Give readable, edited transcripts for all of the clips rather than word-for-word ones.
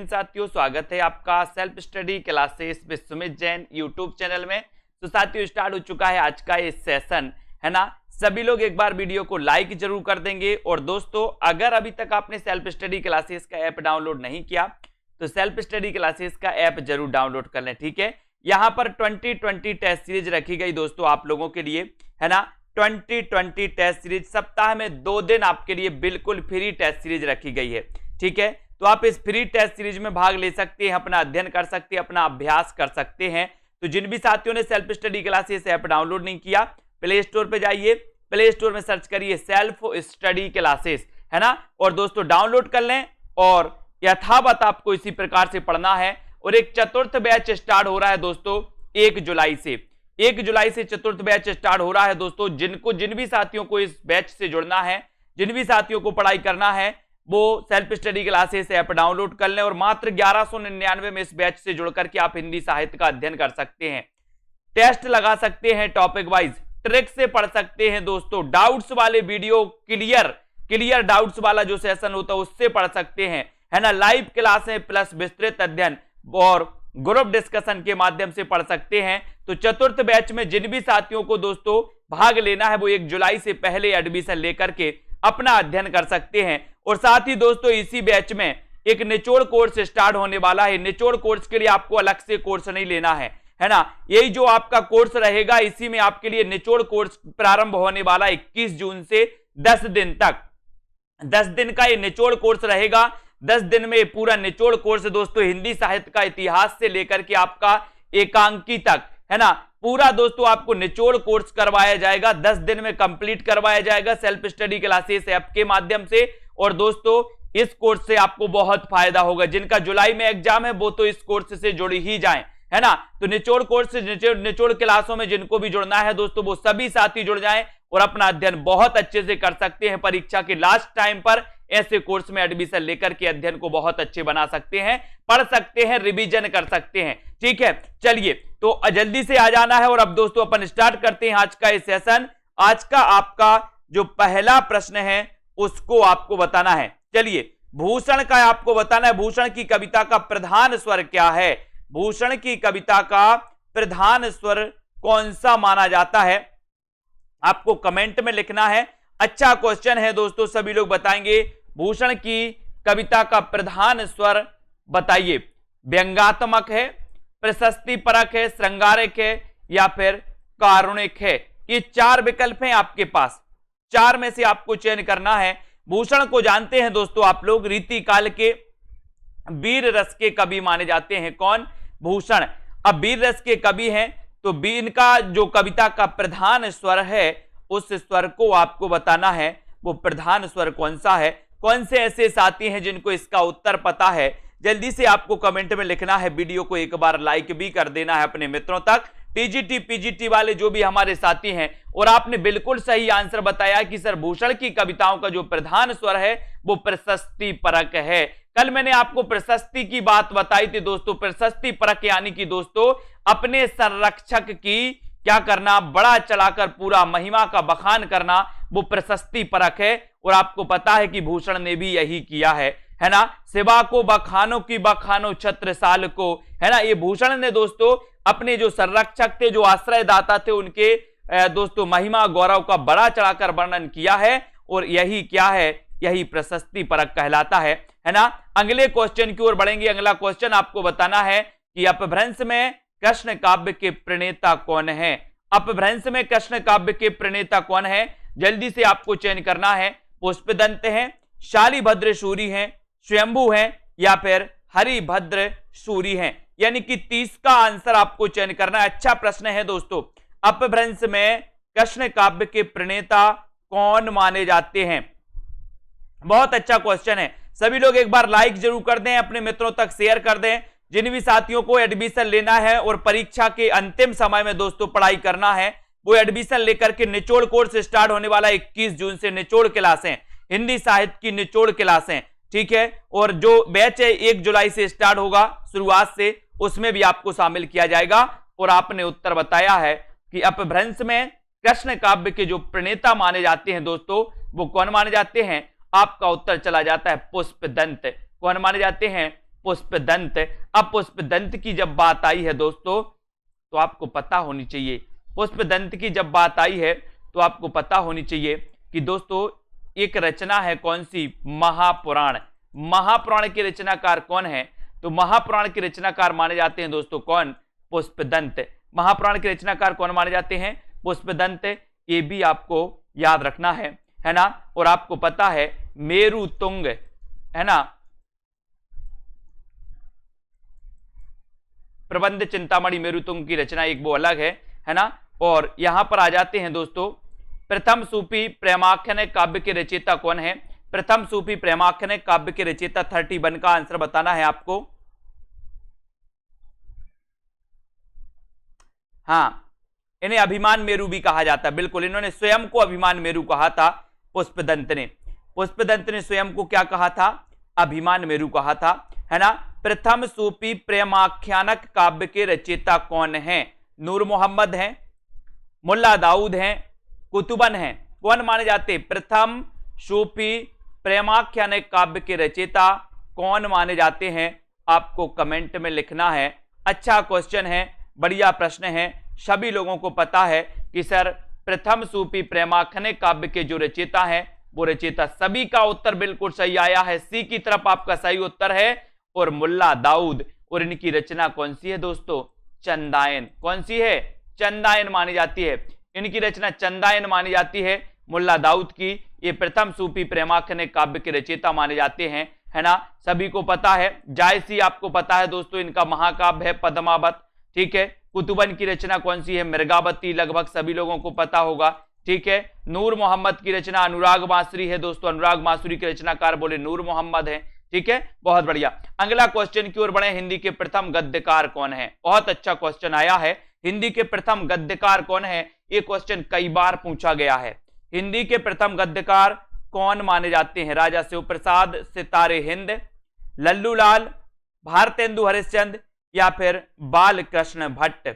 जैन साथियों, स्वागत है आपका self study classes with Sumit Jain YouTube channel में। तो साथियों स्टार्ट हो चुका है आज का ये सेशन, है ना। सभी लोग एक बार वीडियो को लाइक जरूर कर देंगे। और दोस्तों अगर अभी तक आपने सेल्फ स्टडी क्लासेस का ऐप डाउनलोड नहीं किया तो सेल्फ स्टडी क्लासेस का ऐप जरूर डाउनलोड कर लें, ठीक है। यहाँ पर 2020 टेस्ट सीरीज रखी गई दोस्तों आप लोगों के लिए, है ना। 2020 टेस्ट सीरीज सप्ताह में 2 दिन आपके लिए बिल्कुल फ्री टेस्ट सीरीज रखी गई है, ठीक है। तो आप इस फ्री टेस्ट सीरीज में भाग ले सकते हैं, अपना अध्ययन कर सकते हैं, अपना अभ्यास कर सकते हैं। तो जिन भी साथियों ने self study classes app download नहीं किया, प्ले स्टोर पे जाइए, प्ले स्टोर में सर्च करिए सेल्फ स्टडी क्लासेस, है ना। और दोस्तों डाउनलोड कर लें और यथावत आपको इसी प्रकार से पढ़ना है। और एक चतुर्थ बैच स्टार्ट हो रहा है दोस्तों 1 जुलाई से। 1 जुलाई से चतुर्थ बैच स्टार्ट हो रहा है दोस्तों। जिन भी साथियों को इस बैच से जुड़ना है, जिन भी साथियों को पढ़ाई करना है, वो self study classes app download कर लें और मात्र 1199 में इस बैच से जुड़कर के आप हिंदी साहित्य का अध्ययन कर सकते हैं, टेस्ट लगा सकते हैं, टॉपिक वाइज ट्रिक से पढ़ सकते हैं दोस्तों। डाउट्स वाले वीडियो क्लियर डाउट्स वाला जो सेशन होता है उससे पढ़ सकते हैं, है ना। लाइव क्लासें प्लस विस्तृत अध्ययन और ग्रुप डिस्कशन के माध्यम से पढ़ सकते हैं। तो चतुर्थ बैच में जिन भी साथियों को दोस्तों भाग लेना है वो 1 जुलाई से पहले एडमिशन लेकर के अपना अध्ययन कर सकते हैं। और साथ ही दोस्तों इसी बैच में एक निचोड़ कोर्स स्टार्ट होने वाला है। निचोड़ कोर्स के लिए आपको अलग से कोर्स नहीं लेना है ना। यही जो आपका कोर्स रहेगा, इसी में आपके लिए निचोड़ कोर्स प्रारंभ होने वाला 21 जून से 10 दिन तक। 10 दिन का ये निचोड़ कोर्स रहेगा। 10 दिन में पूरा निचोड़ कोर्स दोस्तों हिंदी साहित्य का इतिहास से लेकर के आपका एकांकी तक, है ना, पूरा दोस्तों आपको निचोड़ कोर्स करवाया जाएगा। 10 दिन में कंप्लीट करवाया जाएगा सेल्फ स्टडी क्लासेस ऐप के माध्यम से। और दोस्तों इस कोर्स से आपको बहुत फायदा होगा। जिनका जुलाई में एग्जाम है वो तो इस कोर्स से जुड़ ही जाएं, है ना। तो निचोड़ कोर्स से निचोड़ क्लासों में जिनको भी जुड़ना है दोस्तों वो सभी साथी जुड़ जाएं और अपना अध्ययन बहुत अच्छे से कर सकते हैं। परीक्षा के लास्ट टाइम पर ऐसे कोर्स में एडमिशन लेकर के अध्ययन को बहुत अच्छे बना सकते हैं, पढ़ सकते हैं, रिवीजन कर सकते हैं, ठीक है। चलिए तो जल्दी से आ जाना है और अब दोस्तों अपन स्टार्ट करते हैं आज का ये सेशन। आज का आपका जो पहला प्रश्न है उसको आपको बताना है। चलिए भूषण का आपको बताना है, भूषण की कविता का प्रधान स्वर क्या है। भूषण की कविता का प्रधान स्वर कौन सा माना जाता है, आपको कमेंट में लिखना है। अच्छा क्वेश्चन है दोस्तों, सभी लोग बताएंगे। भूषण की कविता का प्रधान स्वर बताइए। व्यंग्यात्मक है, प्रशस्ति परक है, श्रृंगारिक है या फिर कारुणिक है। ये 4 विकल्प हैं आपके पास, 4 में से आपको चयन करना है। भूषण को जानते हैं दोस्तों आप लोग, रीतिकाल के वीर रस के कवि माने जाते हैं। कौन? भूषण। अब वीर रस के कवि हैं तो इनका जो कविता का प्रधान स्वर है उस स्वर को आपको बताना है, वो प्रधान स्वर कौन सा है। कौन से ऐसे साथी हैं जिनको इसका उत्तर पता है, जल्दी से आपको कमेंट में लिखना है। वीडियो को एक बार लाइक भी कर देना है अपने मित्रों तक। टीजीटी पीजीटी वाले जो भी हमारे साथी हैं, और आपने बिल्कुल सही आंसर बताया कि सर भूषण की कविताओं का जो प्रधान स्वर है वो प्रशस्ति परक है। कल मैंने आपको प्रशस्ति की बात बताई थी दोस्तों। प्रशस्ति परक यानी कि दोस्तों अपने संरक्षक की क्या करना, बड़ा चढ़ाकर पूरा महिमा का बखान करना, वो प्रशस्ति परक है। और आपको पता है कि भूषण ने भी यही किया है ना। शिवा को बखानो की बखानो छत्रसाल को, है ना। ये भूषण ने दोस्तों अपने जो संरक्षक थे, जो आश्रयदाता थे, उनके दोस्तों महिमा गौरव का बड़ा चढ़ाकर वर्णन किया है। और यही क्या है, यही प्रशस्ति परक कहलाता है ना। अगले क्वेश्चन की ओर बढ़ेंगे। अगला क्वेश्चन आपको बताना है कि अपभ्रंश में कृष्ण काव्य के प्रणेता कौन है। अपभ्रंश में कृष्ण काव्य के प्रणेता कौन है, जल्दी से आपको चयन करना है। पुष्पदंत हैं, शालिभद्र सूरी हैं, स्वयंभू हैं या फिर हरिभद्र सूरी हैं। यानी कि 30 का आंसर आपको चयन करना है। अच्छा प्रश्न है दोस्तों। अपभ्रंश में कृष्ण काव्य के प्रणेता कौन माने जाते हैं, बहुत अच्छा क्वेश्चन है। सभी लोग एक बार लाइक जरूर कर दें, अपने मित्रों तक शेयर कर दें। जिन भी साथियों को एडमिशन लेना है और परीक्षा के अंतिम समय में दोस्तों पढ़ाई करना है, वो एडमिशन लेकर के निचोड़ कोर्स स्टार्ट होने वाला 21 जून से। निचोड़ क्लासें, हिंदी साहित्य की निचोड़ क्लासें, ठीक है। और जो बैच है 1 जुलाई से स्टार्ट होगा शुरुआत से, उसमें भी आपको शामिल किया जाएगा। और आपने उत्तर बताया है कि अपभ्रंश में कृष्ण काव्य के जो प्रणेता माने जाते हैं दोस्तों वो कौन माने जाते हैं। आपका उत्तर चला जाता है पुष्पदंत। कौन माने जाते हैं, पुष्पदंत। अब पुष्पदंत की जब बात आई है दोस्तों तो आपको पता होनी चाहिए, पुष्पदंत की जब बात आई है तो आपको पता होनी चाहिए कि दोस्तों एक रचना है कौन सी, महापुराण। महापुराण के रचनाकार कौन है, तो महापुराण के रचनाकार माने जाते हैं दोस्तों कौन, पुष्पदंत। महापुराण के रचनाकार कौन माने जाते हैं, पुष्पदंत। ये भी आपको याद रखना है ना। और आपको पता है मेरुतुंग, है ना, प्रबंध चिंतामणि मेरुतुंग की रचना एक वो अलग है ना। और यहां पर आ जाते हैं दोस्तों, प्रथम सूफी प्रेमाख्यान काव्य के रचयिता कौन है, प्रथम सूफी प्रेमाख्यान काव्य के रचयिता 31 का आंसर बताना है आपको। हाँ, इन्हें अभिमान मेरु भी कहा जाता है, बिल्कुल, इन्होंने स्वयं को अभिमान मेरु कहा था पुष्पदंत ने। पुष्पदंत ने स्वयं को क्या कहा था, अभिमान मेरु कहा था, है ना। प्रथम सूफी प्रेमाख्यानक काव्य के रचयिता कौन है, नूर मोहम्मद हैं, मुल्ला दाऊद हैं, कुतुबन हैं, कौन माने जाते, प्रथम सूफी प्रेमाख्यानक काव्य के रचयिता कौन माने जाते हैं, आपको कमेंट में लिखना है। अच्छा क्वेश्चन है, बढ़िया प्रश्न है। सभी लोगों को पता है कि सर प्रथम सूफी प्रेमाख्यानक काव्य के जो रचयिता हैं वो रचयिता, सभी का उत्तर बिल्कुल सही आया है, सी की तरफ आपका सही उत्तर है, और मुल्ला दाऊद। और इनकी रचना कौन सी है दोस्तों, चंदायन। कौन सी है, चंदायन मानी जाती है, इनकी रचना चंदायन मानी जाती है, मुल्ला दाऊद की। ये प्रथम सूफी प्रेमाख्यानक काव्य के रचयिता माने जाते हैं, है ना। सभी को पता है। जायसी आपको पता है दोस्तों, इनका महाकाव्य है पद्मावत, ठीक है। कुतुबन की रचना कौन सी है, मृगावती, लगभग सभी लोगों को पता होगा, ठीक है। नूर मोहम्मद की रचना अनुराग मासुरी है दोस्तों, अनुराग मासुरी के रचनाकार बोले नूर मोहम्मद है, ठीक है। बहुत बढ़िया। अगला क्वेश्चन की ओर बढ़े, हिंदी के प्रथम गद्यकार कौन है, बहुत अच्छा क्वेश्चन आया है, हिंदी के प्रथम गद्यकार कौन है, ये क्वेश्चन कई बार पूछा गया है। हिंदी के प्रथम गद्यकार कौन माने जाते हैं, राजा शिव प्रसाद, सितारे हिंद, लल्लूलाल, भारतेंदु हरिश्चंद्र या फिर बाल कृष्ण भट्ट।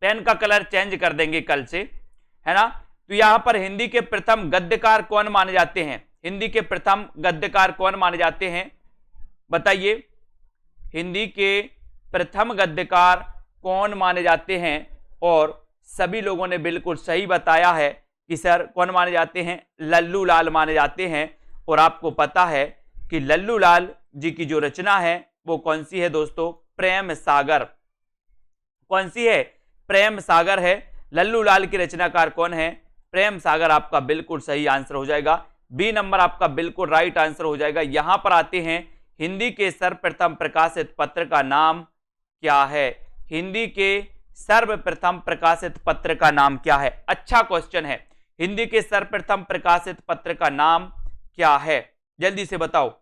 पेन का कलर चेंज कर देंगे कल से, है ना। तो यहां पर हिंदी के प्रथम गद्यकार कौन माने जाते हैं, हिंदी के प्रथम गद्यकार कौन माने जाते हैं, बताइए। हिंदी के प्रथम गद्यकार कौन माने जाते हैं, और सभी लोगों ने बिल्कुल सही बताया है कि सर कौन माने जाते हैं, लल्लूलाल माने जाते हैं। और आपको पता है कि लल्लूलाल जी की जो रचना है वो कौन सी है दोस्तों, प्रेम सागर। कौन सी है, प्रेम सागर है। लल्लूलाल की रचनाकार कौन है, प्रेम सागर आपका बिल्कुल सही आंसर हो जाएगा, बी नंबर आपका बिल्कुल राइट आंसर हो जाएगा। यहां पर आते हैं, हिंदी के सर्वप्रथम प्रकाशित पत्र का नाम क्या है, हिंदी के सर्वप्रथम प्रकाशित पत्र का नाम क्या है। अच्छा क्वेश्चन है, हिंदी के सर्वप्रथम प्रकाशित पत्र का नाम क्या है, जल्दी से बताओ।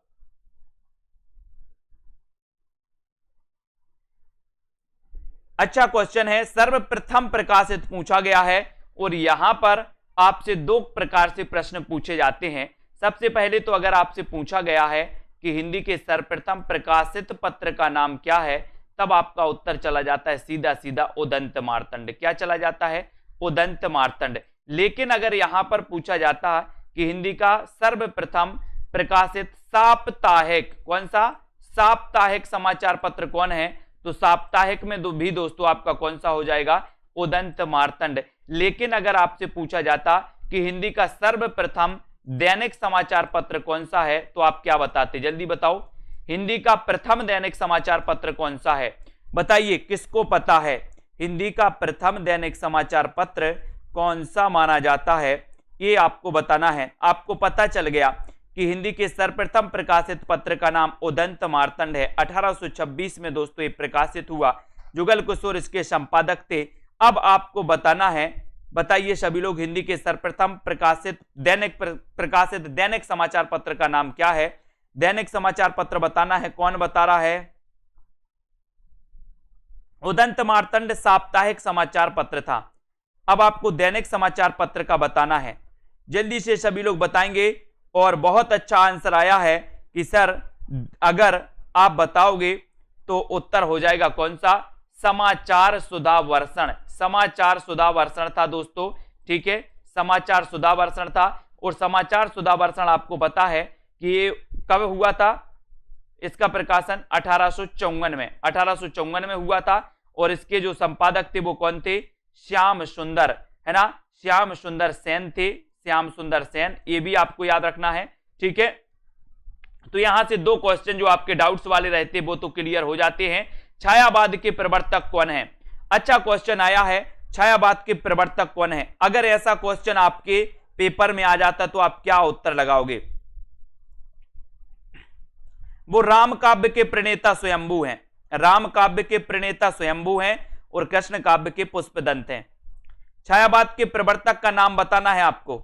अच्छा क्वेश्चन है, सर्वप्रथम प्रकाशित पूछा गया है, और यहां पर आपसे दो प्रकार से प्रश्न पूछे जाते हैं। सबसे पहले तो अगर आपसे पूछा गया है कि हिंदी के सर्वप्रथम प्रकाशित पत्र का नाम क्या है, तब आपका उत्तर चला जाता है सीधा सीधा उदंत मार्तंड। क्या चला जाता है, उदंत मार्तंड। लेकिन अगर यहां पर पूछा जाता कि हिंदी का सर्वप्रथम प्रकाशित साप्ताहिक, कौन सा, साप्ताहिक समाचार पत्र कौन है, तो साप्ताहिक में भी दोस्तों आपका कौन सा हो जाएगा, उदंत मार्तंड। लेकिन अगर आपसे पूछा जाता कि हिंदी का सर्वप्रथम दैनिक समाचार पत्र कौन सा है, तो आप क्या बताते, जल्दी बताओ। हिंदी का प्रथम दैनिक समाचार पत्र कौन सा है, बताइए, किसको पता है हिंदी का प्रथम दैनिक समाचार पत्र कौन सा माना जाता है, ये आपको बताना है। आपको पता चल गया कि हिंदी के सर्वप्रथम प्रकाशित पत्र का नाम उदंत मार्तंड है। 1826 में दोस्तों ये प्रकाशित हुआ, जुगल किशोर इसके संपादक थे। अब आपको बताना है, बताइए सभी लोग, हिंदी के सर्वप्रथम प्रकाशित दैनिक समाचार पत्र का नाम क्या है, दैनिक समाचार पत्र बताना है। कौन बता रहा है, उदंत मार्तंड साप्ताहिक समाचार पत्र था। अब आपको दैनिक समाचार पत्र का बताना है, जल्दी से सभी लोग बताएंगे। और बहुत अच्छा आंसर आया है कि सर अगर आप बताओगे तो उत्तर हो जाएगा कौन सा, समाचार सुधा वर्षण। समाचार सुधा वर्षण था दोस्तों, ठीक है, समाचार सुधा वर्षण था। और समाचार सुधा वर्षण आपको पता है कि ये कब हुआ था, इसका प्रकाशन 1854 में हुआ था और इसके जो संपादक थे वो कौन थे? श्याम सुंदर, है ना, श्याम सुंदर सेन थे, श्याम सुंदर सेन, ये भी आपको याद रखना है, ठीक है। तो यहां से दो क्वेश्चन जो आपके डाउट्स वाले रहते वो तो क्लियर हो जाते हैं। छायावाद के प्रवर्तक कौन है? अच्छा क्वेश्चन आया है, छायावाद के प्रवर्तक कौन है? अगर ऐसा क्वेश्चन आपके पेपर में आ जाता तो आप क्या उत्तर लगाओगे? वो राम काव्य के प्रणेता स्वयंभू हैं, राम काव्य के प्रणेता स्वयंभू हैं और कृष्ण काव्य के पुष्पदंत हैं। छायावाद के प्रवर्तक का नाम बताना है आपको।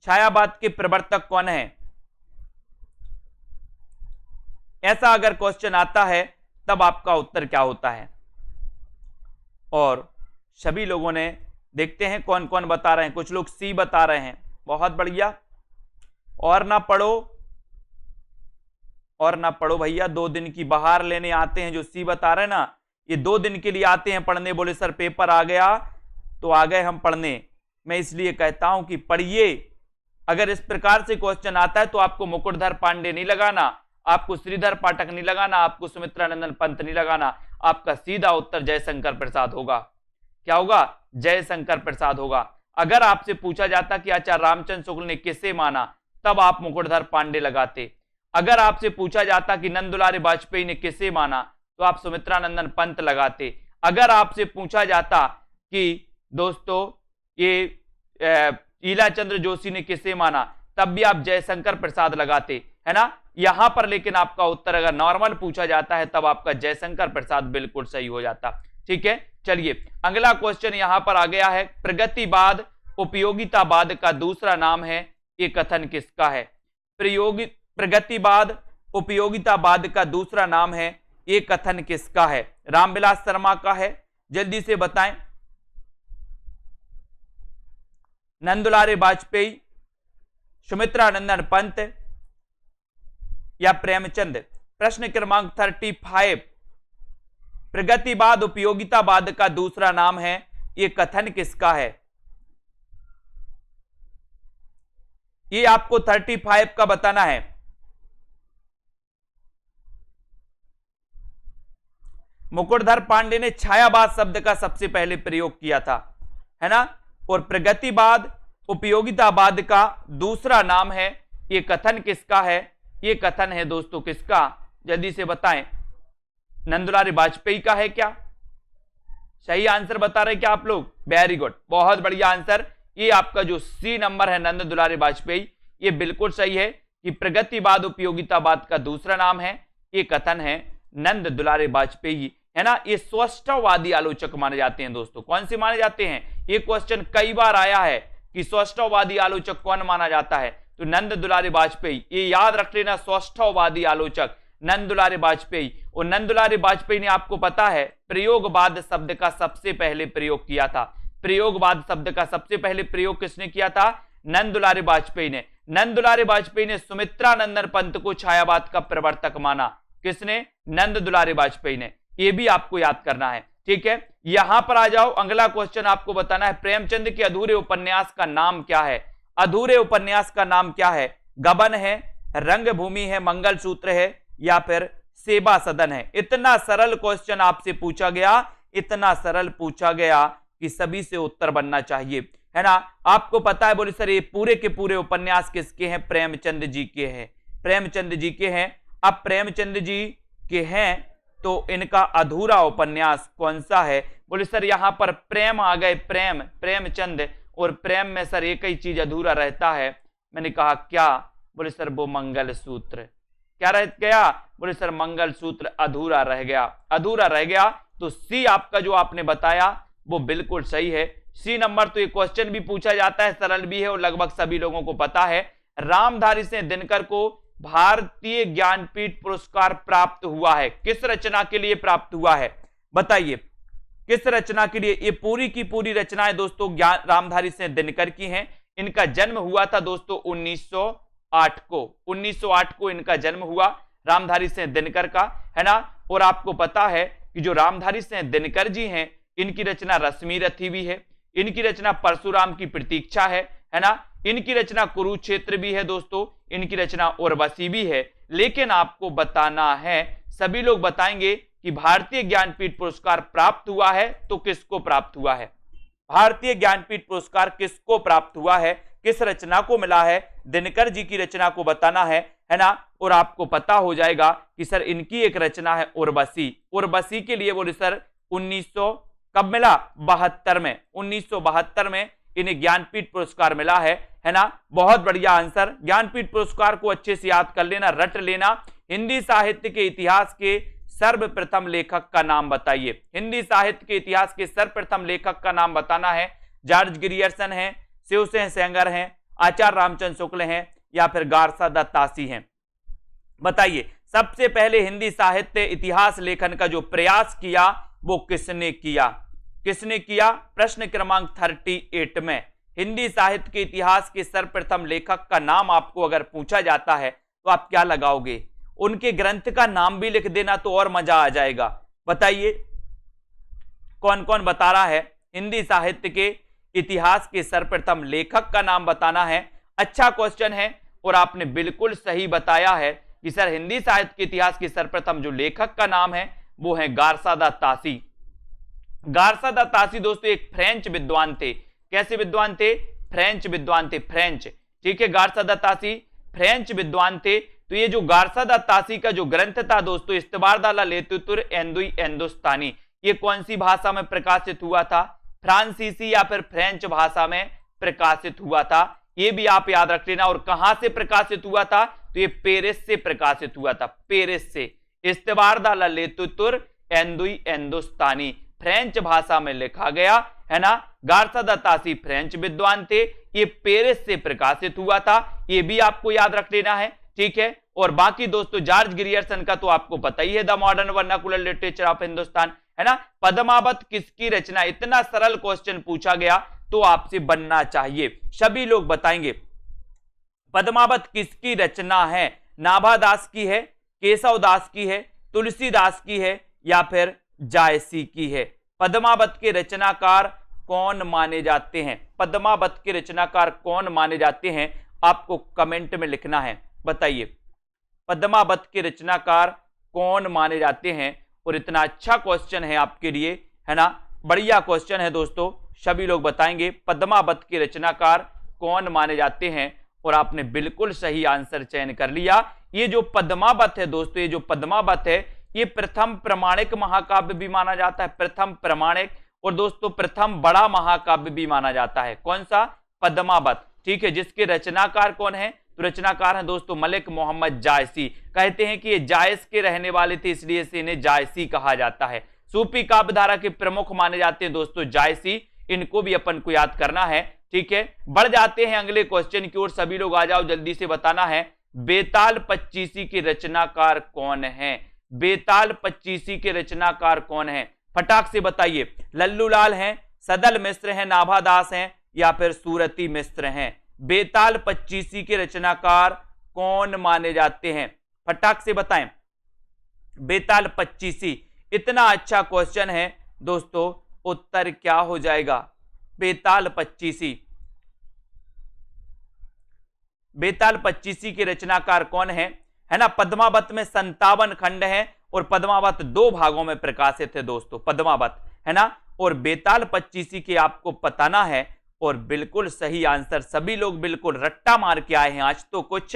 छायावाद के प्रवर्तक कौन है? ऐसा अगर क्वेश्चन आता है तब आपका उत्तर क्या होता है? और सभी लोगों ने, देखते हैं कौन कौन बता रहे हैं। कुछ लोग सी बता रहे हैं, बहुत बढ़िया। और ना पढ़ो, और ना पढ़ो भैया, 2 दिन की बहार लेने आते हैं जो सी बता रहे हैं ना, ये 2 दिन के लिए आते हैं पढ़ने। बोले सर पेपर आ गया तो आ गए हम पढ़ने। मैं इसलिए कहता हूं कि पढ़िए। अगर इस प्रकार से क्वेश्चन आता है तो आपको मुकुटधर पांडे नहीं लगाना, आपको श्रीधर पाठक नहीं लगाना, आपको सुमित्रानंदन पंत नहीं लगाना, आपका सीधा उत्तर जयशंकर प्रसाद होगा। क्या होगा? जयशंकर प्रसाद होगा। अगर आपसे पूछा जाता कि आचार्य रामचंद्र शुक्ल ने किसे माना, तब आप मुकुटधर पांडे लगाते। अगर आपसे पूछा जाता कि नंदुलारे वाजपेयी ने किसे माना, तो आप सुमित्रानंदन पंत लगाते। अगर आपसे पूछा जाता कि दोस्तों ये ईला चंद्र जोशी ने किसे माना, तब भी आप जयशंकर प्रसाद लगाते, है ना। यहां पर लेकिन आपका उत्तर अगर नॉर्मल पूछा जाता है तब आपका जयशंकर प्रसाद बिल्कुल सही हो जाता, ठीक है। चलिए अगला क्वेश्चन यहां पर आ गया है, प्रगतिवाद उपयोगितावाद का दूसरा नाम है, ये कथन किसका है? प्रगतिवाद उपयोगितावाद का दूसरा नाम है, ये कथन किसका है? रामविलास शर्मा का है, जल्दी से बताएं। नंदुलारे वाजपेयी, सुमित्रानंदन पंत या प्रेमचंद? प्रश्न क्रमांक 35, प्रगतिवाद उपयोगितावाद का दूसरा नाम है, ये कथन किसका है? ये आपको 35 का बताना है। मुकुटधर पांडे ने छायावाद शब्द का सबसे पहले प्रयोग किया था, है ना। और प्रगतिवाद उपयोगितावाद का दूसरा नाम है, ये कथन किसका है? ये कथन है दोस्तों किसका? जल्दी से बताएं। नंदुलारे वाजपेयी का है क्या? सही आंसर बता रहे क्या आप लोग? वेरी गुड, बहुत बढ़िया आंसर। ये आपका जो सी नंबर है नंदुलारे वाजपेयी, ये बिल्कुल सही है कि प्रगतिवाद उपयोगितावाद का दूसरा नाम है, ये कथन है नंद दुलारे वाजपेयी, है ना। ये स्वष्टवादी आलोचक माने जाते हैं दोस्तों। कौन से माने जाते हैं? ये क्वेश्चन कई बार आया है कि स्वष्टवादी आलोचक कौन माना जाता है, तो नंद दुलारे वाजपेयी। ये याद रख लेना, स्वष्टवादी आलोचक नंद दुलारे वाजपेयी। और नंद दुलारे वाजपेयी ने, आपको पता है, प्रयोगवाद शब्द का सबसे पहले प्रयोग किया था। प्रयोगवाद शब्द का सबसे पहले प्रयोग किसने किया था? नंद दुलारे वाजपेयी ने। नंद दुलारे वाजपेयी ने सुमित्रानंदन पंत को छायावाद का प्रवर्तक माना। किसने? नंद दुलारे वाजपेयी ने। ये भी आपको याद करना है, ठीक है। यहां पर आ जाओ, अगला क्वेश्चन आपको बताना है, प्रेमचंद के अधूरे उपन्यास का नाम क्या है? अधूरे उपन्यास का नाम क्या है? गबन है, रंगभूमि है, मंगलसूत्र है या फिर सेवा सदन है? इतना सरल क्वेश्चन आपसे पूछा गया, इतना सरल पूछा गया कि सभी से उत्तर बनना चाहिए, है ना। आपको पता है, बोले सर ये पूरे के पूरे उपन्यास किसके हैं? प्रेमचंद जी के हैं, प्रेमचंद जी के हैं। अब प्रेमचंद जी के हैं तो इनका अधूरा उपन्यास कौन सा है? बोले सर यहां पर प्रेम आ गए, प्रेम, प्रेमचंद, और प्रेम में सर एक ही चीज अधूरा रहता है। मैंने कहा क्या? बोले सर वो मंगलसूत्र। क्या रह गया? बोले सर मंगलसूत्र अधूरा रह गया, अधूरा रह गया। तो सी आपका जो आपने बताया वो बिल्कुल सही है। C number. तो ये क्वेश्चन भी पूछा जाता है, सरल भी है और लगभग सभी लोगों को पता है। रामधारी सिंह दिनकर को भारतीय ज्ञानपीठ पुरस्कार प्राप्त हुआ है, किस रचना के लिए प्राप्त हुआ है? बताइए किस रचना के लिए? ये पूरी की पूरी रचनाएं दोस्तों रामधारी सिंह दिनकर की हैं। इनका जन्म हुआ था दोस्तों 1908 को, 1908 को इनका जन्म हुआ, रामधारी सिंह दिनकर का, है ना। और आपको पता है कि जो रामधारी सिंह दिनकर जी हैं, इनकी रचना रश्मि रथी भी है, इनकी रचना परशुराम की प्रतीक्षा है ना। इनकी रचना कुरुक्षेत्र भी है दोस्तों, इनकी रचना उर्वशी भी है। लेकिन आपको बताना है, सभी लोग बताएंगे कि भारतीय ज्ञानपीठ पुरस्कार प्राप्त हुआ है तो किसको प्राप्त हुआ है, भारतीय ज्ञानपीठ पुरस्कार किसको प्राप्त हुआ है, किस रचना को मिला है, दिनकर जी की रचना को बताना है ना। और आपको पता हो जाएगा कि सर इनकी एक रचना है उर्वशी, उर्वशी के लिए बोले सर 1900 कब मिला, 72 में, 1972 में इन्हें ज्ञानपीठ पुरस्कार मिला है ना। बहुत बढ़िया आंसर, ज्ञानपीठ पुरस्कार को अच्छे से याद कर लेना, रट लेना। हिंदी साहित्य के इतिहास के सर्वप्रथम लेखक का नाम बताइए, हिंदी साहित्य के इतिहास के सर्वप्रथम लेखक का नाम बताना है। जॉर्ज ग्रियर्सन है, शिवसेन सेंगर हैं, आचार्य रामचंद्र शुक्ल हैं, या फिर गारसा दत्तासी हैं। बताइए सबसे पहले हिंदी साहित्य इतिहास लेखन का जो प्रयास किया वो किसने किया, किसने किया। प्रश्न क्रमांक 38 में हिंदी साहित्य के इतिहास के सर्वप्रथम लेखक का नाम आपको अगर पूछा जाता है तो आप क्या लगाओगे, उनके ग्रंथ का नाम भी लिख देना तो और मजा आ जाएगा। बताइए कौन कौन बता रहा है, हिंदी साहित्य के इतिहास के सर्वप्रथम लेखक का नाम बताना है। अच्छा क्वेश्चन है और आपने बिल्कुल सही बताया है कि सर हिंदी साहित्य के इतिहास के सर्वप्रथम जो लेखक का नाम है वो है गारसा दा तासी। गारसा दा तासी दोस्तों एक फ्रेंच विद्वान थे। कैसे विद्वान थे, फ्रेंच विद्वान थे, फ्रेंच, ठीक है। गारसा दा तासी फ्रेंच विद्वान थे। तो ये जो गारसा दा तासी का जो ग्रंथ था दोस्तों, इस्तबारदाला लेतुतुर एंदुई एंदुस्तानी, ये कौन सी भाषा में प्रकाशित हुआ था, फ्रांसीसी या फिर फ्रेंच भाषा में प्रकाशित हुआ था, ये भी आप याद रख लेना। और कहां से प्रकाशित हुआ था, तो ये पेरिस से प्रकाशित हुआ था, पेरिस से। इस्तबारदाला लेतुतुर एंदुई एंदुस्तानी फ्रेंच भाषा में लिखा गया है ना। गारसा दा तासी फ्रेंच विद्वान थे, ये पेरिस से प्रकाशित हुआ था, ये भी आपको याद रख लेना है, ठीक है। और बाकी दोस्तों जॉर्ज ग्रियर्सन का तो आपको पता ही है, the modern vernacular literature of Hindustan, है ना। पद्मावत किसकी रचना, इतना सरल क्वेश्चन पूछा गया तो आपसे बनना चाहिए, सभी लोग बताएंगे पद्मावत किसकी रचना है। नाभादास की है, केशव दास की है, तुलसीदास की है, या फिर जायसी की है। पद्मावत के रचनाकार कौन माने जाते हैं, पद्मावत के रचनाकार कौन माने जाते हैं, आपको कमेंट में लिखना है। बताइए पद्मावत के रचनाकार कौन माने जाते हैं। और इतना अच्छा क्वेश्चन है आपके लिए, है ना, बढ़िया क्वेश्चन है दोस्तों, सभी लोग बताएंगे पद्मावत के रचनाकार कौन माने जाते हैं। और आपने बिल्कुल सही आंसर चयन कर लिया। ये जो पद्मावत है दोस्तों, ये जो पद्मावत है ये प्रथम प्रमाणिक महाकाव्य भी माना जाता है, प्रथम प्रमाणिक, और दोस्तों प्रथम बड़ा महाकाव्य भी माना जाता है। कौन सा, पद्मावत, ठीक है। जिसके रचनाकार कौन है, तो रचनाकार है दोस्तों मलिक मोहम्मद जायसी। कहते हैं कि ये जायस के रहने वाले थे, इसलिए से इन्हें जायसी कहा जाता है। सूफी काव्य धारा के प्रमुख माने जाते हैं दोस्तों जायसी, इनको भी अपन को याद करना है, ठीक है। बढ़ जाते हैं अगले क्वेश्चन की ओर, सभी लोग आ जाओ, जल्दी से बताना है बेताल पच्चीसी के रचनाकार कौन है, बेताल पच्चीसी के रचनाकार कौन है, फटाक से बताइए। लल्लूलाल हैं, सदल मिश्र हैं, नाभादास हैं, या फिर सूरती मिश्र हैं। बेताल पच्चीसी के रचनाकार कौन माने जाते हैं, फटाक से बताएं। बेताल पच्चीसी, इतना अच्छा क्वेश्चन है दोस्तों, उत्तर क्या हो जाएगा, बेताल पच्चीसी। बेताल पच्चीसी के रचनाकार कौन है ना। पद्मावत में 57 खंड हैं और पद्मावत 2 भागों में प्रकाशित है दोस्तों, पद्मावत, है ना। और बेताल पच्चीसी के आपको बताना है। और बिल्कुल सही आंसर, सभी लोग बिल्कुल रट्टा मार के आए हैं, आज तो कुछ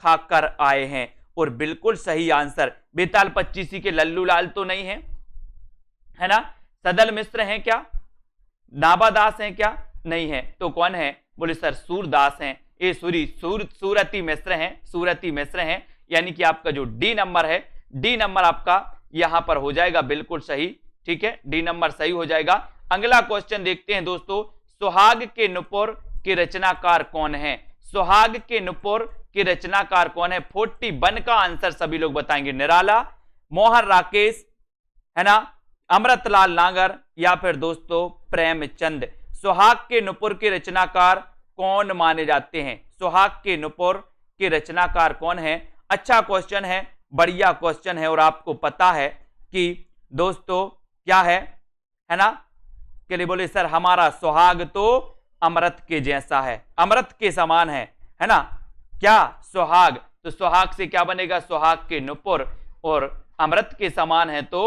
खाकर आए हैं। और बिल्कुल सही आंसर, बेताल पच्चीसी के लल्लूलाल तो नहीं है ना, सदल मिश्र हैं क्या, नाभादास हैं क्या, नहीं है, तो कौन है, बोले सर सूरदास हैं, ये सूरती मिश्र हैं, सूरती मिश्र हैं। यानी कि आपका जो डी नंबर है, डी नंबर आपका यहां पर हो जाएगा बिल्कुल सही, ठीक है, डी नंबर सही हो जाएगा। अगला क्वेश्चन देखते हैं दोस्तों, सुहाग के नुपुर के रचनाकार कौन है, सुहाग के नुपुर के रचनाकार कौन है। 41 का आंसर सभी लोग बताएंगे, निराला, मोहन राकेश, है ना, अमृतलाल नागर, या फिर दोस्तों प्रेमचंद। सुहाग के नुपुर के रचनाकार कौन माने जाते हैं, सुहाग के नुपुर के रचनाकार कौन है। अच्छा क्वेश्चन है, बढ़िया क्वेश्चन है। और आपको पता है कि दोस्तों क्या है ना, के लिए बोले सर हमारा सुहाग तो अमृत के जैसा है, अमृत के समान है ना। क्या? सुहाग, तो सुहाग से क्या बनेगा? सुहाग के नुपुर, और अमृत के समान है तो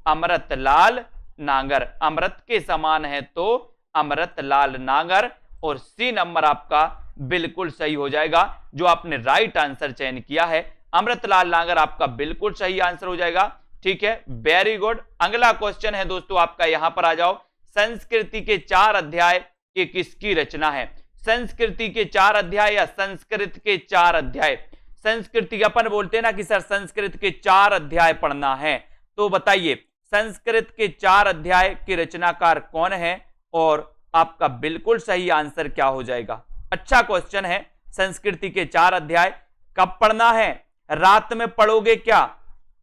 अमृतलाल नागर, अमृत के समान है तो अमृतलाल नागर। और सी नंबर आपका बिल्कुल सही हो जाएगा, जो आपने राइट आंसर चयन किया है, अमृतलाल नागर आपका बिल्कुल सही आंसर हो जाएगा। ठीक है, वेरी गुड। अगला क्वेश्चन है दोस्तों आपका, यहां पर आ जाओ। संस्कृति के 4 अध्याय ये किसकी रचना है? संस्कृति के 4 अध्याय या संस्कृत के 4 अध्याय? संस्कृति अपन बोलते हैं ना कि सर संस्कृत के 4 अध्याय पढ़ना है, तो बताइए संस्कृत के 4 अध्याय के रचनाकार कौन है? और आपका बिल्कुल सही आंसर क्या हो जाएगा? अच्छा क्वेश्चन है। संस्कृति के 4 अध्याय कब पढ़ना है? रात में पढ़ोगे क्या?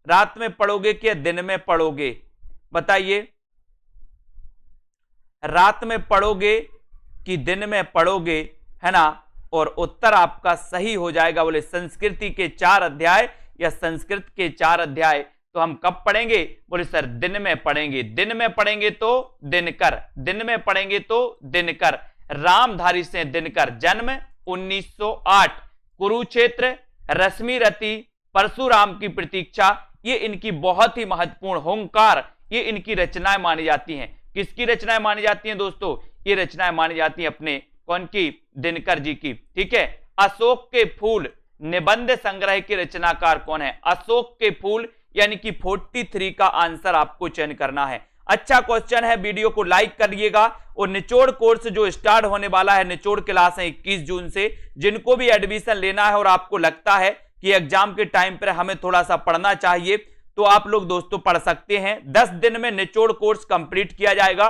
रात में पढ़ोगे क्या दिन में पढ़ोगे? बताइए, रात में पढ़ोगे कि दिन में पढ़ोगे, है ना। और उत्तर आपका सही हो जाएगा। बोले संस्कृति के 4 अध्याय या संस्कृत के 4 अध्याय तो हम कब पढ़ेंगे? बोले सर दिन में पढ़ेंगे। दिन में पढ़ेंगे तो दिनकर, दिन में पढ़ेंगे तो दिनकर। रामधारी सिंह दिनकर, जन्म 1908, कुरुक्षेत्र, रश्मिरथी, परशुराम की प्रतीक्षा, ये इनकी बहुत ही महत्वपूर्ण, होंकार, ये इनकी रचनाएं मानी जाती हैं। किसकी रचनाएं मानी जाती हैं दोस्तों? ये रचनाएं मानी जाती हैं अपने कौन की? दिनकर जी की। ठीक है। अशोक के फूल निबंध संग्रह के रचनाकार कौन है? अशोक के फूल यानी कि 43 का आंसर आपको चयन करना है। अच्छा क्वेश्चन है, वीडियो को लाइक करिएगा। और निचोड़ कोर्स जो स्टार्ट होने वाला है, निचोड़ क्लास है 21 जून से, जिनको भी एडमिशन लेना है और आपको लगता है कि एग्जाम के टाइम पर हमें थोड़ा सा पढ़ना चाहिए, तो आप लोग दोस्तों पढ़ सकते हैं। 10 दिन में निचोड़ कोर्स कंप्लीट किया जाएगा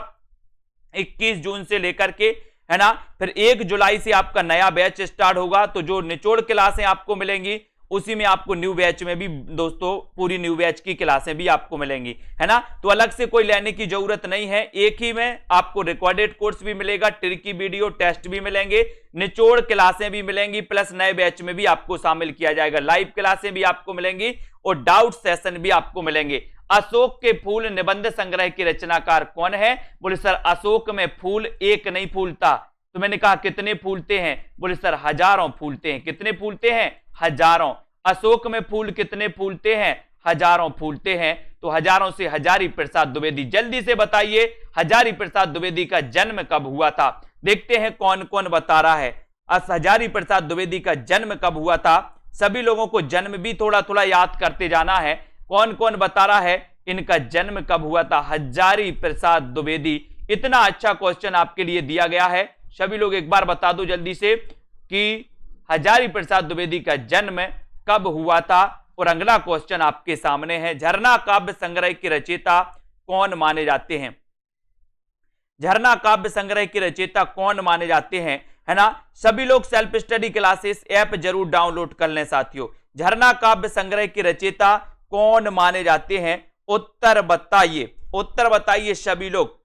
21 जून से लेकर के, है ना। फिर 1 जुलाई से आपका नया बैच स्टार्ट होगा। तो जो निचोड़ क्लासें आपको मिलेंगी उसी में आपको न्यू बैच में भी दोस्तों पूरी न्यू बैच की क्लासें भी आपको मिलेंगी, है ना। तो अलग से कोई लेने की जरूरत नहीं है, एक ही में आपको रिकॉर्डेड कोर्स भी मिलेगा, ट्रिकी वीडियो टेस्ट भी मिलेंगे, निचोड़ क्लासें भी मिलेंगी, प्लस नए बैच में भी आपको शामिल किया जाएगा, लाइव क्लासें भी आपको मिलेंगी और डाउट सेशन भी आपको मिलेंगे। अशोक के फूल निबंध संग्रह के रचनाकार कौन है? बोले सर अशोक में फूल एक नहीं फूलता। तो मैंने कहा कितने फूलते हैं? बोले सर हजारों फूलते हैं। कितने फूलते हैं? हजारों। अशोक में फूल कितने फूलते हैं? हजारों फूलते हैं। तो हजारों से हजारी प्रसाद द्विवेदी, जल्दी से बताइए हजारी प्रसाद द्विवेदी का जन्म कब हुआ था? देखते हैं कौन कौन बता रहा है। हजारी प्रसाद द्विवेदी का जन्म कब हुआ था? सभी लोगों को जन्म भी थोड़ा थोड़ा याद करते जाना है। कौन कौन बता रहा है इनका जन्म कब हुआ था? हजारी प्रसाद द्विवेदी। इतना अच्छा क्वेश्चन आपके लिए दिया गया है, सभी लोग एक बार बता दो जल्दी से कि हजारी प्रसाद द्विवेदी का जन्म कब हुआ था। और अगला क्वेश्चन आपके सामने है, झरना काव्य संग्रह के रचयिता कौन माने जाते हैं? झरना काव्य संग्रह के रचयिता कौन माने जाते हैं, है ना। सभी लोग सेल्फ स्टडी क्लासेस ऐप जरूर डाउनलोड कर लें साथियों। झरना काव्य संग्रह के रचयिता कौन माने जाते हैं? उत्तर बताइए, उत्तर बताइए सभी लोग।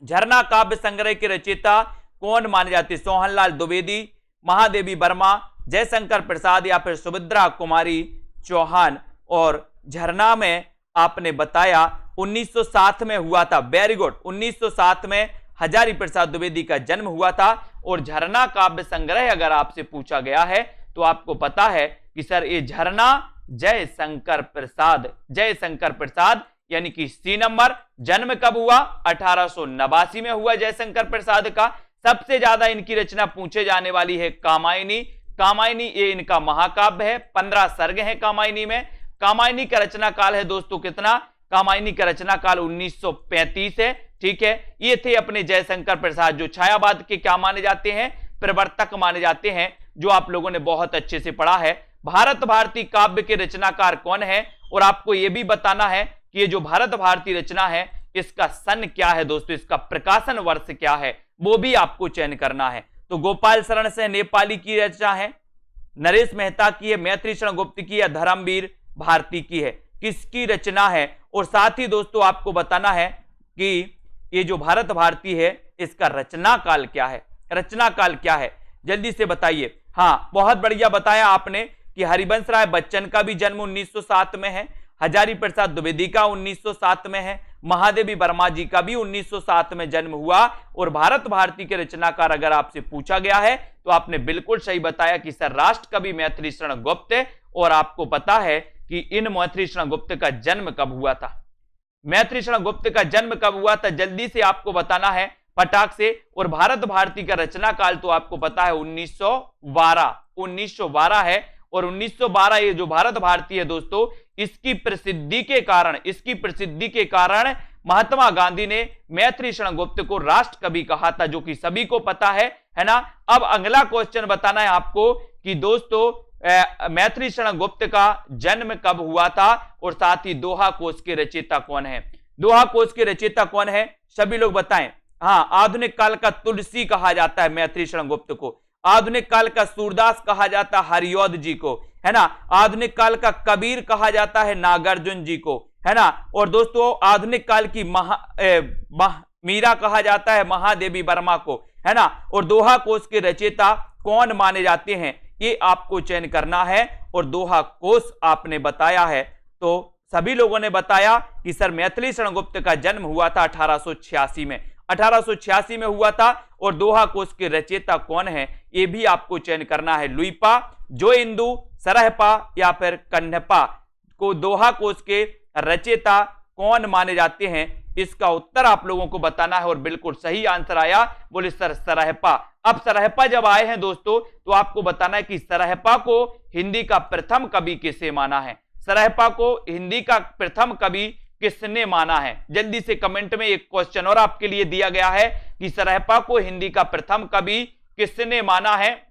झरना काव्य संग्रह के रचयिता कौन माने जाते हैं? सोहनलाल द्विवेदी, महादेवी वर्मा, जयशंकर प्रसाद या फिर सुभद्रा कुमारी चौहान। और झरना में आपने बताया 1907 में हुआ था, वेरी गुड। 1907 में हजारी प्रसाद द्विवेदी का जन्म हुआ था। और झरना काव्य संग्रह अगर आपसे पूछा गया है तो आपको पता है कि सर ये झरना जयशंकर प्रसाद, जयशंकर प्रसाद यानी कि सी नंबर। जन्म कब हुआ? 1889 में हुआ जयशंकर प्रसाद का। सबसे ज्यादा इनकी रचना पूछे जाने वाली है कामायनी। कामायनी ये इनका महाकाव्य है, 15 सर्ग हैं कामायनी में। कामायनी का रचना काल है दोस्तों कितना? कामायनी का रचना काल 1935 है। ठीक है, ये थे अपने जयशंकर प्रसाद, जो छायावाद के क्या माने जाते हैं? प्रवर्तक माने जाते हैं, जो आप लोगों ने बहुत अच्छे से पढ़ा है। भारत भारती काव्य के रचनाकार कौन है? और आपको यह भी बताना है कि ये जो भारत भारती रचना है इसका सन क्या है दोस्तों, इसका प्रकाशन वर्ष क्या है, वो भी आपको चयन करना है। तो गोपाल शरण सिंह नेपाली की रचना है, नरेश मेहता की है, मैत्री शरण गुप्त की या धर्मवीर भारती की है? किसकी रचना है? और साथ ही दोस्तों आपको बताना है कि ये जो भारत भारती है इसका रचना काल क्या है? रचना काल क्या है? जल्दी से बताइए। हाँ, बहुत बढ़िया बताया आपने कि हरिवंश राय बच्चन का भी जन्म 1907 में है। हजारी प्रसाद द्विवेदी का 1907 में है, महादेवी वर्मा जी का भी 1907 में जन्म हुआ। और भारत भारती के रचनाकार अगर आपसे पूछा गया है तो आपने बिल्कुल सही बताया कि सर राष्ट्रकवि मैथिली शरण गुप्त। और आपको पता है कि इन मैथिली शरण गुप्त का जन्म कब हुआ था, मैथिली शरण गुप्त का जन्म कब हुआ था, जल्दी से आपको बताना है फटाक से। और भारत भारती का रचना काल तो आपको पता है 1912 है। और 1912 ये जो भारत भारती है दोस्तों, इसकी प्रसिद्धि के कारण महात्मा गांधी ने मैथिली शरण गुप्त को राष्ट्रकवि कहा था, जो कि सभी को पता है ना। अब अगला क्वेश्चन बताना है आपको कि दोस्तों मैथिली शरण गुप्त का जन्म कब हुआ था और साथ ही दोहा कोश के रचयिता कौन है। दोहा कोश के रचयिता कौन है, सभी लोग बताएं। हाँ, आधुनिक काल का तुलसी कहा जाता है मैथिली शरण गुप्त को, आधुनिक काल का सूरदास कहा जाता है हरिऔध जी को, है ना। आधुनिक काल का कबीर कहा जाता है नागार्जुन जी को, है ना। और दोस्तों आधुनिक काल की मीरा कहा जाता है महादेवी वर्मा को, है ना। और दोहा कोश के रचयिता कौन माने जाते हैं, ये आपको चयन करना है। और दोहा कोश आपने बताया है, तो सभी लोगों ने बताया कि सर मैथिली शरण गुप्त का जन्म हुआ था 1886 में, 1886 में हुआ था। और दोहा कोश के रचयिता कौन है, ये भी आपको चयन करना है। लुइपा, जोइंदु, सरहपा या फिर कन्हपा को दोहा कोश के रचयिता कौन माने जाते हैं, इसका उत्तर आप लोगों को बताना है। और बिल्कुल सही आंसर आया, बोले सर सरहपा। अब सरहपा जब आए हैं दोस्तों तो आपको बताना है कि सरहपा को हिंदी का प्रथम कवि किसे माना है, सरहपा को हिंदी का प्रथम कवि किसने माना है। जल्दी से कमेंट में एक क्वेश्चन और आपके लिए दिया गया है कि सरहपा को हिंदी का प्रथम कवि किसने माना है,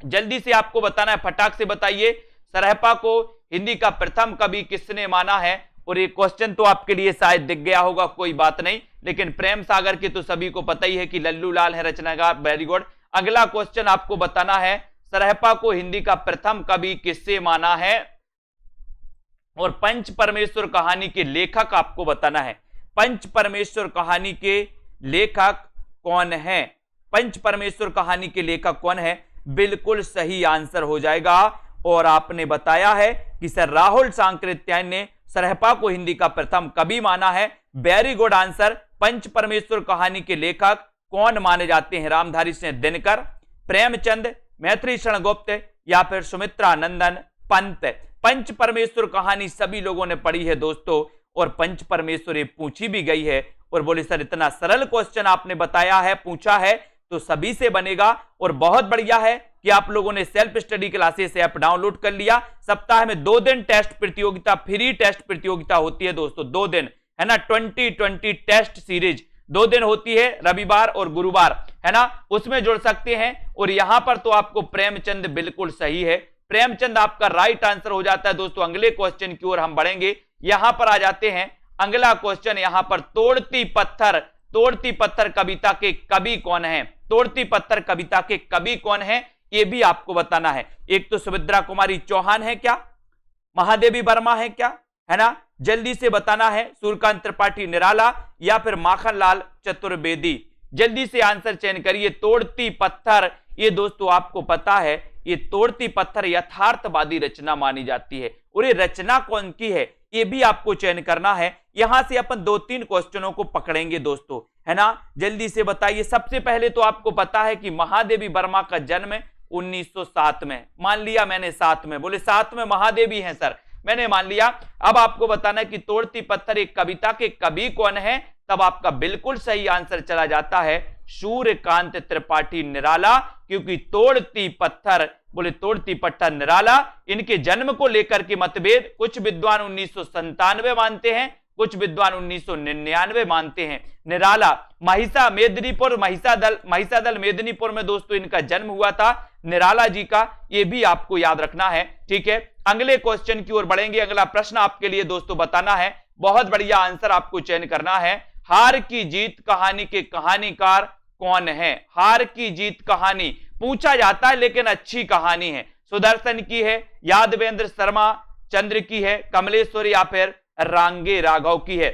जल्दी से आपको बताना है, फटाक से बताइए सरहपा को हिंदी का प्रथम कवि किसने माना है। और ये क्वेश्चन तो आपके लिए शायद दिख गया होगा, कोई बात नहीं, लेकिन प्रेम सागर के तो सभी को पता ही है कि लल्लू लाल है रचनाकार, वेरी गुड। अगला क्वेश्चन आपको बताना है सरहपा को हिंदी का प्रथम कवि किससे माना है। और पंच परमेश्वर कहानी के लेखक आपको बताना है, पंच परमेश्वर कहानी के लेखक कौन है, पंच परमेश्वर कहानी के लेखक कौन है, बिल्कुल सही आंसर हो जाएगा। और आपने बताया है कि सर राहुल सांकृत्यायन ने सरहपा को हिंदी का प्रथम कवि माना है, वेरी गुड आंसर। पंच परमेश्वर कहानी के लेखक कौन माने जाते हैं, रामधारी सिंह दिनकर, प्रेमचंद, मैथिली शरण गुप्त या फिर सुमित्रा नंदन पंत। पंच परमेश्वर कहानी सभी लोगों ने पढ़ी है दोस्तों, और पंच परमेश्वर ये पूछी भी गई है। और बोले सर इतना सरल क्वेश्चन आपने बताया है, पूछा है, तो सभी से बनेगा। और बहुत बढ़िया है कि आप लोगों ने self study classes app download कर लिया। सप्ताह में 2 दिन टेस्ट प्रतियोगिता, फ्री टेस्ट प्रतियोगिता होती है दोस्तों, 2 दिन, है ना। 2020 टेस्ट सीरीज 2 दिन होती है, रविवार और गुरुवार, है ना, उसमें जुड़ सकते हैं। और यहां पर तो आपको प्रेमचंद बिल्कुल सही है, प्रेमचंद आपका राइट आंसर हो जाता है दोस्तों। अगले क्वेश्चन की ओर हम बढ़ेंगे, यहां पर आ जाते हैं। अगला क्वेश्चन यहां पर तोड़ती पत्थर कविता के कवि कौन है, तोड़ती पत्थर कविता के कवि कौन है, ये भी आपको बताना है। एक तो सुभद्रा कुमारी चौहान है क्या, महादेवी वर्मा है क्या, है ना, जल्दी से बताना है। सूर्यकांत त्रिपाठी निराला या फिर माखनलाल चतुर्वेदी, जल्दी से आंसर चयन करिए। तोड़ती पत्थर, ये दोस्तों आपको पता है, ये तोड़ती पत्थर यथार्थवादी रचना मानी जाती है। और ये रचना कौन की है, ये भी आपको चयन करना है। यहां से अपन 2-3 क्वेश्चनों को पकड़ेंगे दोस्तों, है ना, जल्दी से बताइए। सबसे पहले तो आपको पता है कि महादेवी वर्मा का जन्म 1907 में, मान लिया मैंने 7 में, बोले 7 में महादेवी हैं सर, मैंने मान लिया। अब आपको बताना है कि तोड़ती पत्थर एक कविता के कवि कौन है, तब आपका बिल्कुल सही आंसर चला जाता है सूर्यकांत त्रिपाठी निराला, क्योंकि तोड़ती पत्थर, बोले तोड़ती पत्थर निराला, इनके जन्म को लेकर के मतभेद, कुछ विद्वान 1997 मानते हैं, कुछ विद्वान 1999 मानते हैं। निराला महिषादल मेदिनीपुर में दोस्तों इनका जन्म हुआ था, निराला जी का, ये भी आपको याद रखना है, ठीक है। अगले क्वेश्चन की ओर बढ़ेंगे। अगला प्रश्न आपके लिए दोस्तों बताना है, बहुत बढ़िया आंसर आपको चयन करना है। हार की जीत कहानी के कहानीकार कौन है, हार की जीत कहानी पूछा जाता है लेकिन अच्छी कहानी है। सुदर्शन की है, यादवेंद्र शर्मा चंद्र की है, कमलेश्वर या फिर रांगे राघव की है।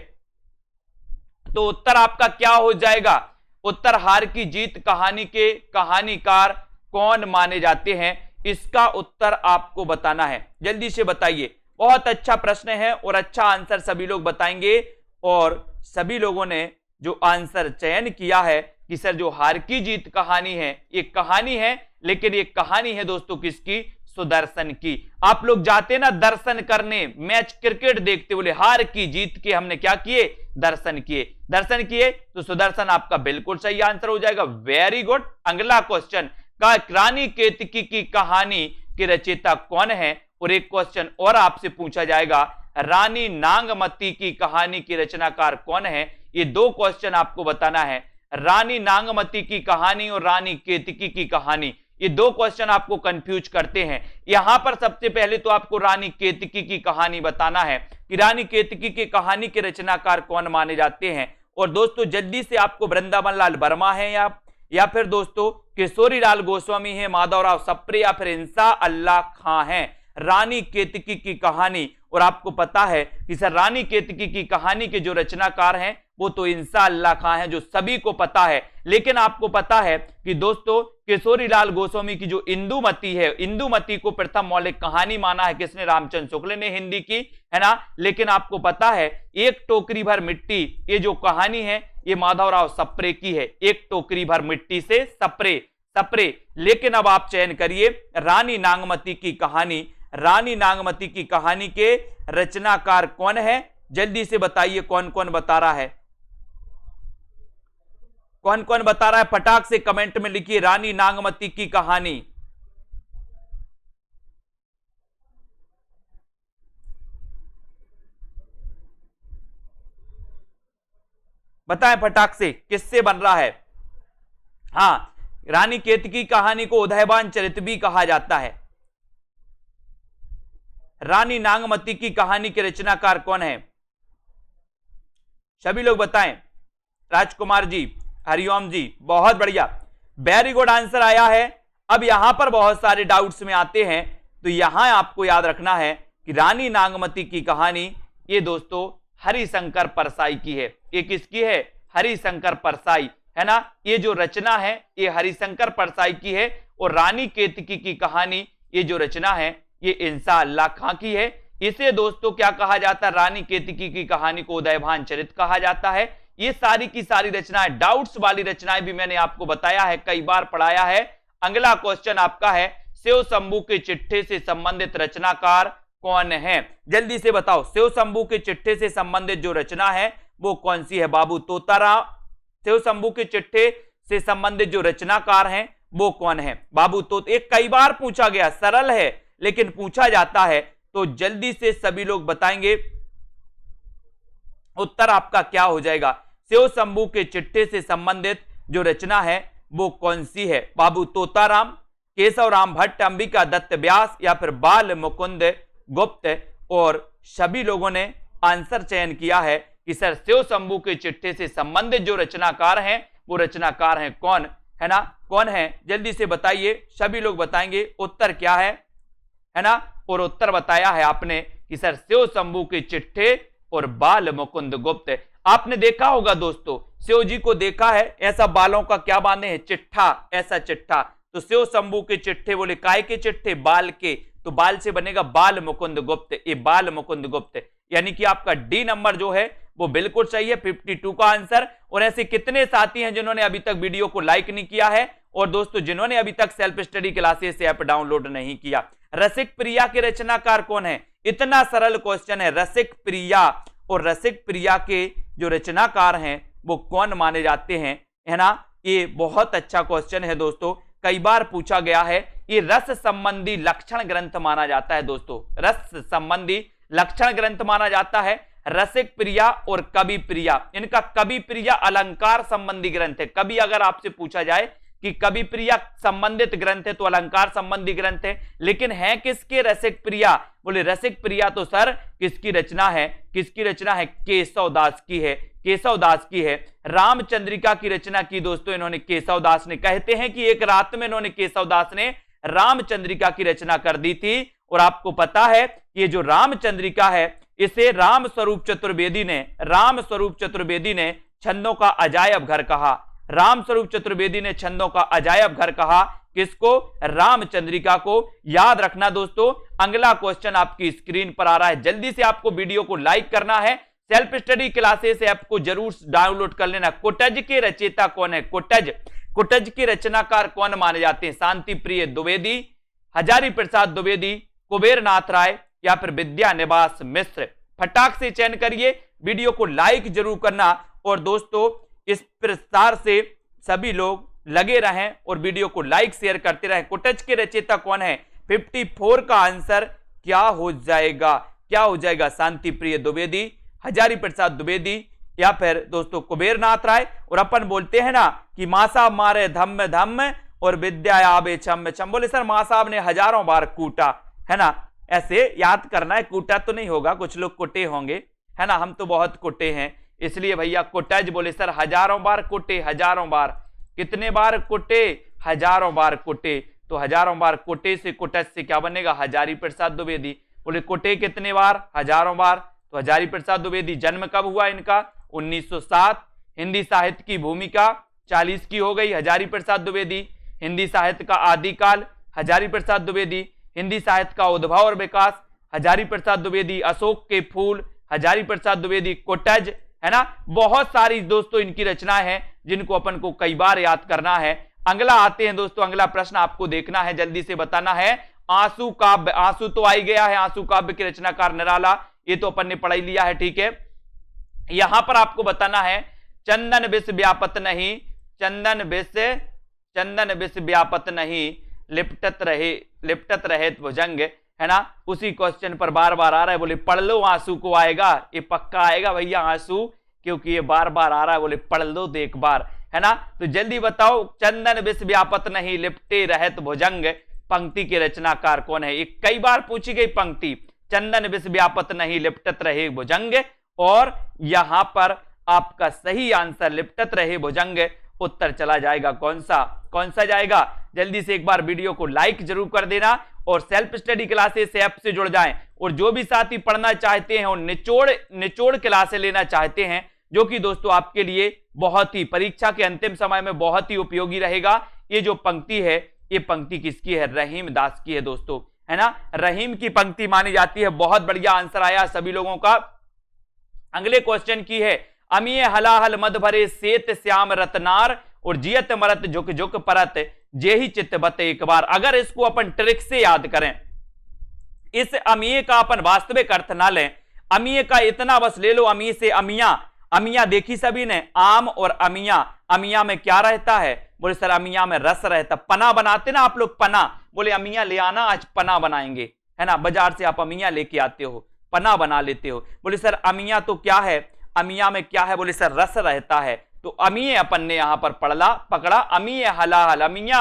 तो उत्तर आपका क्या हो जाएगा, उत्तर हार की जीत कहानी के कहानीकार कौन माने जाते हैं, इसका उत्तर आपको बताना है, जल्दी से बताइए। बहुत अच्छा प्रश्न है और अच्छा आंसर सभी लोग बताएंगे। और सभी लोगों ने जो आंसर चयन किया है कि सर जो हार की जीत कहानी है, एक कहानी है, लेकिन एक कहानी है दोस्तों किसकी? सुदर्शन की। आप लोग जाते ना दर्शन करने, मैच क्रिकेट देखते, बोले हार की जीत के हमने क्या किए? दर्शन किए। दर्शन किए तो सुदर्शन आपका बिल्कुल सही आंसर हो जाएगा। Very good. अगला क्वेश्चन का रानी केतकी की कहानी के रचयिता कौन है? और एक क्वेश्चन और आपसे पूछा जाएगा, रानी नांगमती की कहानी की रचनाकार कौन है? ये दो क्वेश्चन आपको बताना है। रानी नांगमती की कहानी और रानी केतकी की कहानी, ये दो क्वेश्चन आपको कंफ्यूज करते हैं। यहां पर सबसे पहले तो आपको रानी केतकी की कहानी बताना है कि रानी केतकी की कहानी के रचनाकार कौन माने जाते हैं। और दोस्तों जल्दी से आपको वृंदावन लाल वर्मा है या फिर दोस्तों किशोरी लाल गोस्वामी है, माधवराव सप्रे या फिर इंसा अल्लाह खां है। रानी केतकी की कहानी, और आपको पता है कि सर रानी केतकी की कहानी के जो रचनाकार हैं वो तो इंसा अल्लाह खां है, जो सभी को पता है। लेकिन आपको पता है कि दोस्तों किशोरी लाल गोस्वामी की जो इंदुमती है, इंदुमती को प्रथम मौलिक कहानी माना है किसने? रामचंद्र शुक्ल ने, हिंदी की, है ना। लेकिन आपको पता है एक टोकरी भर मिट्टी, ये जो कहानी है ये माधवराव सप्रे की है। एक टोकरी भर मिट्टी से सप्रे। लेकिन अब आप चयन करिए रानी नांगमती की कहानी। रानी नांगमती की कहानी के रचनाकार कौन है? जल्दी से बताइए कौन कौन बता रहा है, कौन कौन बता रहा है? फटाक से कमेंट में लिखिए रानी नांगमती की कहानी। बताएं फटाक से किससे बन रहा है? हां, रानी केतकी कहानी को उदयभान चरित भी कहा जाता है। रानी नांगमती की कहानी के रचनाकार कौन है? सभी लोग बताएं। राजकुमार जी, हरिओम जी, बहुत बढ़िया, वेरी गुड आंसर आया है। अब यहां पर बहुत सारे डाउट्स में आते हैं, तो यहां आपको याद रखना है कि रानी नांगमती की कहानी ये दोस्तों हरिशंकर परसाई की है। ये किसकी है? हरिशंकर परसाई, है ना। ये जो रचना है ये हरिशंकर परसाई की है। और रानी केतकी की कहानी ये जो रचना है ये इंसा अल्लाह खां की है। इसे दोस्तों क्या कहा जाता है? रानी केतकी की कहानी को उदयभान चरित कहा जाता है। ये सारी की सारी रचनाएं, डाउट्स वाली रचनाएं भी मैंने आपको बताया है, कई बार पढ़ाया है। अगला क्वेश्चन आपका है शिव शंभू के चिट्ठे से संबंधित रचनाकार कौन है? जल्दी से बताओ, शिव शंभू के चिट्ठे से संबंधित जो रचना है वो कौन सी है? बाबू तोताराम। शिव शंभू के चिट्ठे से संबंधित जो रचनाकार हैं वो कौन है? बाबू तो एक कई बार पूछा गया, सरल है लेकिन पूछा जाता है, तो जल्दी से सभी लोग बताएंगे उत्तर आपका क्या हो जाएगा। शिव शंभू के चिट्ठे से संबंधित जो रचना है वो कौन सी है? बाबू तोताराम, केशव राम भट्ट, अंबिका दत्त व्यास या फिर बाल मुकुंद गुप्त। और सभी लोगों ने आंसर चयन किया है कि सर शिव शंभू के चिट्ठे से संबंधित जो रचनाकार हैं वो रचनाकार हैं कौन, है ना, कौन है? जल्दी से बताइए, सभी लोग बताएंगे उत्तर क्या है ना। और उत्तर बताया है आपने कि सर शिव शंभू के चिट्ठे और बाल मुकुंद गुप्त। आपने देखा होगा दोस्तों, शिव जी को देखा है ऐसा बालों का क्या बांधे हैं? चिट्ठा, ऐसा चिट्ठा। तो शिव शंभू के चिट्ठे बोले काय के चिट्ठे? बाल के, तो बाल से बनेगा बाल मुकुंद गुप्त। ये बाल मुकुंद गुप्त, यानी कि आपका डी नंबर जो है वो बिल्कुल सही है, 52 का आंसर। और ऐसे कितने साथी हैं जिन्होंने अभी तक वीडियो को लाइक नहीं किया है? और दोस्तों जिन्होंने अभी तक self study classes app download नहीं किया। रसिक प्रिया के रचनाकार कौन है? इतना सरल क्वेश्चन है, रसिक प्रिया। और रसिक प्रिया के जो रचनाकार हैं वो कौन माने जाते हैं, है ना। ये बहुत अच्छा क्वेश्चन है दोस्तों, कई बार पूछा गया है। ये रस संबंधी लक्षण ग्रंथ माना जाता है दोस्तों, रस संबंधी लक्षण ग्रंथ माना जाता है। रसिक प्रिया और कवि प्रिया, इनका कवि प्रिया अलंकार संबंधी ग्रंथ है। कभी अगर आपसे पूछा जाए कि कवि प्रिया संबंधित ग्रंथ है तो अलंकार संबंधी ग्रंथ है, लेकिन है किसके? रसिक प्रिया। बोले रसिक प्रिया तो सर किसकी रचना है? किसकी रचना है? केशव दास की है, केशव दास की है। रामचंद्रिका की रचना की दोस्तों इन्होंने केशव दास ने। कहते हैं कि एक रात में इन्होंने, केशव दास ने रामचंद्रिका की रचना कर दी थी। और आपको पता है ये जो रामचंद्रिका है इसे राम स्वरूप चतुर्वेदी ने छंदों का अजायब घर कहा। राम स्वरूप चतुर्वेदी ने छंदों का अजायब घर कहा। किसको? रामचंद्रिका को। याद रखना दोस्तों, अगला क्वेश्चन आपकी स्क्रीन पर आ रहा है। जल्दी से आपको वीडियो को लाइक करना है। सेल्फ स्टडी क्लासेस ऐप को जरूर डाउनलोड कर लेना। कुटज के रचयिता कौन है? कुटज के रचनाकार कौन माने जाते हैं? शांति प्रिय द्विवेदी, हजारी प्रसाद द्विवेदी, कुबेर नाथ राय या फिर विद्यानिवास मिश्र? फटाक से चयन करिए। वीडियो को लाइक जरूर करना और दोस्तों इस प्रसार से सभी लोग लगे रहें और वीडियो को लाइक शेयर करते रहें। कुटज के रचयिता कौन है? 54 का आंसर क्या हो जाएगा? क्या हो जाएगा? शांति प्रिय द्विवेदी, हजारी प्रसाद द्विवेदी या फिर दोस्तों कुबेर नाथ राय। और अपन बोलते हैं ना कि मां साहब मारे धम्म धम्म और विद्या आवे छम छम। बोले सर मां साहब ने हजारों बार कूटा, है ना? ऐसे याद करना है, कूटा तो नहीं होगा, कुछ लोग कुटे होंगे, है ना? हम तो बहुत कुटे हैं, इसलिए भैया कुटज। बोले सर हजारों बार कुटे, हजारों बार। कितने बार कुटे? हजारों बार कुटे। तो हजारों बार कुटे से कुटज से क्या बनेगा? हजारी प्रसाद द्विवेदी। बोले कुटे कितने बार? हजारों बार। तो हजारी प्रसाद द्विवेदी। जन्म कब हुआ इनका? 1907। हिंदी साहित्य की भूमिका 40 की हो गई, हजारी प्रसाद द्विवेदी। हिंदी साहित्य का आदिकाल, हजारी प्रसाद द्विवेदी। हिंदी साहित्य का उद्भव और विकास, हजारी प्रसाद द्विवेदी। अशोक के फूल, हजारी प्रसाद द्विवेदी। कुटज, है ना? बहुत सारी दोस्तों इनकी रचनाएं हैं जिनको अपन को कई बार याद करना है। अगला आते हैं दोस्तों, अगला प्रश्न आपको देखना है, जल्दी से बताना है। आंसू काव्य, आंसू तो आ ही गया है। आंसू काव्य के रचनाकार निराला, ये तो अपन ने पढ़ ही लिया है, ठीक है। यहां पर आपको बताना है चंदन विष व्यापत नहीं, चंदन विष व्यापत नहीं, लिपटत रहे भुजंग, है ना? उसी क्वेश्चन पर बार बार आ रहा है। बोले पढ़ लो, आंसू को आएगा, ये पक्का आएगा भैया आंसू, क्योंकि ये बार बार आ रहा है। बोले पढ़ लो तो एक बार, है ना? तो जल्दी बताओ, चंदन विष व्यापत नहीं, लिपटे रहत भुजंग, पंक्ति के रचनाकार कौन है? ये कई बार पूछी गई पंक्ति, चंदन विष व्यापत नहीं, लिपटत रहे भुजंग। और यहां पर आपका सही आंसर लिपटत रहे भुजंग उत्तर चला जाएगा। कौन सा जाएगा? जल्दी से एक बार वीडियो को लाइक जरूर कर देना और सेल्फ स्टडी क्लासेस ऐप से जुड़ जाएं। और जो भी साथी पढ़ना चाहते हैं और निचोड़ क्लासेस लेना चाहते हैं, जो कि दोस्तों आपके लिए बहुत ही परीक्षा के अंतिम समय में बहुत ही उपयोगी रहेगा। ये जो पंक्ति है, ये पंक्ति किसकी है? रहीम दास की है दोस्तों, है ना? रहीम की पंक्ति मानी जाती है। बहुत बढ़िया आंसर आया सभी लोगों का। अगले क्वेश्चन की है, अमीय हलाहल मद भरे सेत श्याम रतनार और जियत मरत झुक झुक परत जेहि चित्त बत एक बार। अगर इसको अपन ट्रिक से याद करें, इस अमीय का अपन वास्तविक अर्थ ना लें, अमीय का इतना बस ले लो, अमीय से अमिया। अमिया देखी सभी ने, आम और अमिया। अमिया में क्या रहता है? बोले सर अमिया में रस रहता। पना बनाते ना आप लोग, पना। बोले अमिया ले आना, आज पना बनाएंगे, है ना? बाजार से आप अमिया लेके आते हो, पना बना लेते हो। बोले सर अमिया तो क्या है? अमिया में क्या है? बोले सर रस रहता है। तो अमीय अपन ने यहां पर पकड़ा, अमीय हलाहल, अमिया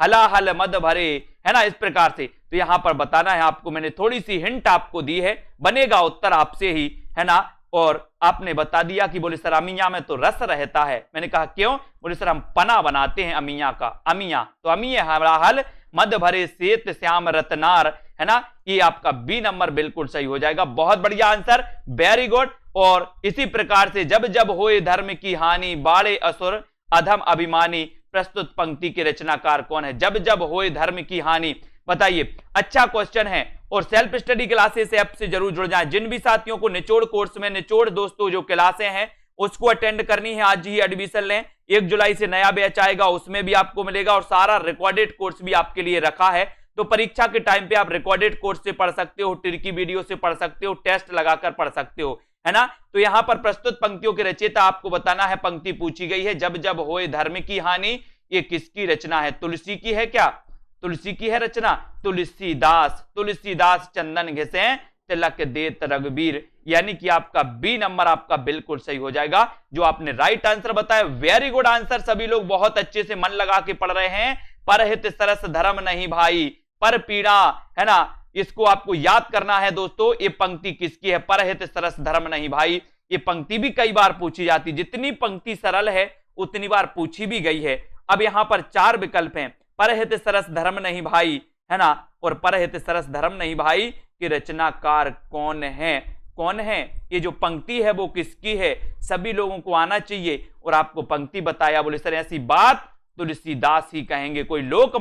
हलाहल मद भरे, है ना? इस प्रकार से। तो यहां पर बताना है आपको, मैंने थोड़ी सी हिंट आपको दी है, बनेगा उत्तर आपसे ही, है ना? और आपने बता दिया कि बोले सर अमिया में तो रस रहता है। मैंने कहा क्यों? बोले सर हम पना बनाते हैं अमिया का, अमिया। तो अमीय हलाहल मद भरे सेत श्याम रतनार, है ना? ये आपका बी नंबर बिल्कुल सही हो जाएगा। बहुत बढ़िया आंसर, वेरी गुड। और इसी प्रकार से जब जब होए धर्म की हानि, बाड़े असुर अधम अभिमानी, प्रस्तुत पंक्ति के रचनाकार कौन है? जब जब होए धर्म की हानि, बताइए। अच्छा क्वेश्चन है और सेल्फ स्टडी क्लासेस ऐप से जरूर जुड़ जाएं। जिन भी साथियों को निचोड़ कोर्स में, निचोड़ दोस्तों जो क्लासें हैं उसको अटेंड करनी है, आज ही एडमिशन लें। 1 जुलाई से नया बैच आएगा, उसमें भी आपको मिलेगा और सारा रिकॉर्डेड कोर्स भी आपके लिए रखा है। तो परीक्षा के टाइम पे आप रिकॉर्डेड कोर्स से पढ़ सकते हो, ट्रिकी वीडियो से पढ़ सकते हो, टेस्ट लगाकर पढ़ सकते हो, है ना? तो यहां पर प्रस्तुत पंक्तियों के रचयिता आपको बताना है। पंक्ति पूछी गई है, जब जब होए धर्म की हानि, ये किसकी रचना है? तुलसी की है क्या? तुलसी की है रचना। तुलसीदास चंदन घिसे तिलक देत रघुबीर, यानी कि आपका बी नंबर आपका बिल्कुल सही हो जाएगा, जो आपने राइट आंसर बताया। वेरी गुड आंसर, सभी लोग बहुत अच्छे से मन लगा के पढ़ रहे हैं। परहित सरस धर्म नहीं भाई, पर पीड़ा, है ना? इसको आपको याद करना है दोस्तों। ये पंक्ति किसकी है? परहित सरस धर्म नहीं भाई। ये पंक्ति भी कई बार पूछी जाती, जितनी पंक्ति सरल है उतनी बार पूछी भी गई है। अब यहां पर 4 विकल्प हैं। परहित सरस धर्म नहीं भाई, है ना? और परहित सरस धर्म नहीं भाई के रचनाकार कौन है? कौन है? ये जो पंक्ति है वो किसकी है? सभी लोगों को आना चाहिए। और आपको पंक्ति बताया, बोले सर ऐसी बात तुलसीदास ही कहेंगे। कोई लोक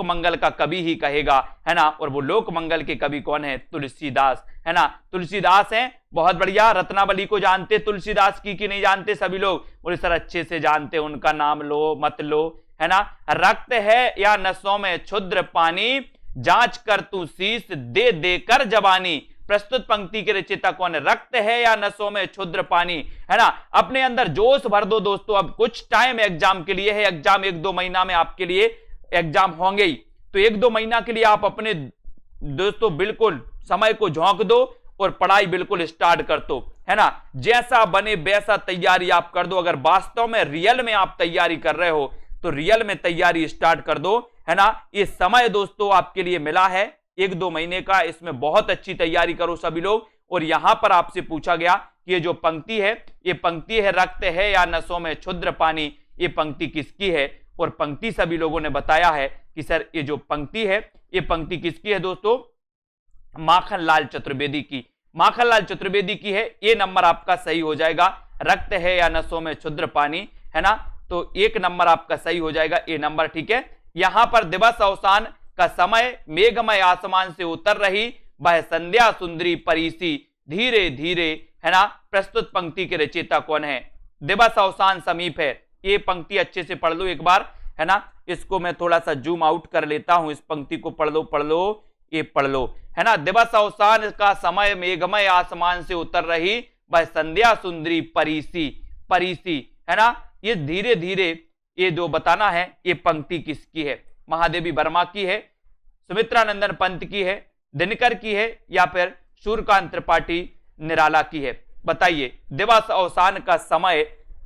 मंगल का कवि ही कहेगा, है ना। और वो लोक मंगल के कवि कौन है? तुलसीदास, है ना। तुलसीदास हैं, बहुत बढ़िया। रत्नावली को जानते तुलसीदास की नहीं जानते? सभी लोग बोले सर अच्छे से जानते, उनका नाम लो मत लो, है ना। रक्त है या नसों में क्षुद्र पानी, जांच कर तू शीश दे देकर जवानी। प्रस्तुत पंक्ति के रचयिता कौन है? रक्त है या नसों में क्षुद्र पानी, है ना। अपने अंदर जोश भर दो दोस्तों, अब कुछ टाइम एग्जाम के लिए है। एग्जाम 1-2 महीना में आपके लिए एग्जाम होंगे ही, तो 1-2 महीना के लिए आप अपने दोस्तों बिल्कुल समय को झोंक दो और पढ़ाई बिल्कुल स्टार्ट कर दो, है ना। जैसा बने वैसा तैयारी आप कर दो। अगर वास्तव में रियल में आप तैयारी कर रहे हो तो रियल में तैयारी स्टार्ट कर दो, है ना। ये समय दोस्तों आपके लिए मिला है 1-2 महीने का, इसमें बहुत अच्छी तैयारी करो सभी लोग। और यहां पर आपसे पूछा गया कि ये जो पंक्ति है, ये पंक्ति है रक्त है या नसों में क्षुद्र पानी, ये पंक्ति किसकी है? और पंक्ति सभी लोगों ने बताया है कि सर ये जो पंक्ति है, ये पंक्ति किसकी है दोस्तों? माखनलाल चतुर्वेदी की। माखनलाल चतुर्वेदी की है। ये नंबर आपका सही हो जाएगा। रक्त है या नसों में क्षुद्र पानी, है ना, तो 1 नंबर आपका सही हो जाएगा, ये नंबर, ठीक है। यहां पर दिवस अवसान का समय, मेघमय आसमान से उतर रही वह संध्या सुंदरी परीसी, धीरे धीरे, है ना। प्रस्तुत पंक्ति के रचयिता कौन है? दिवस अवसान समीप है। ये पंक्ति अच्छे से पढ़ लो एक बार, है ना। इसको मैं थोड़ा सा जूम आउट कर लेता हूं, इस पंक्ति को पढ़ लो, ये पढ़ लो, है ना। दिवस अवसान का समय, मेघमय आसमान से उतर रही वह संध्या सुंदरी परीसी, है ना। ये धीरे धीरे, ये जो बताना है ये पंक्ति किसकी है? महादेवी वर्मा की है, सुमित्रानंदन पंत की है, दिनकर की है, या फिर सूर्यकांत त्रिपाठी निराला की है? बताइए। दिवस अवसान का समय,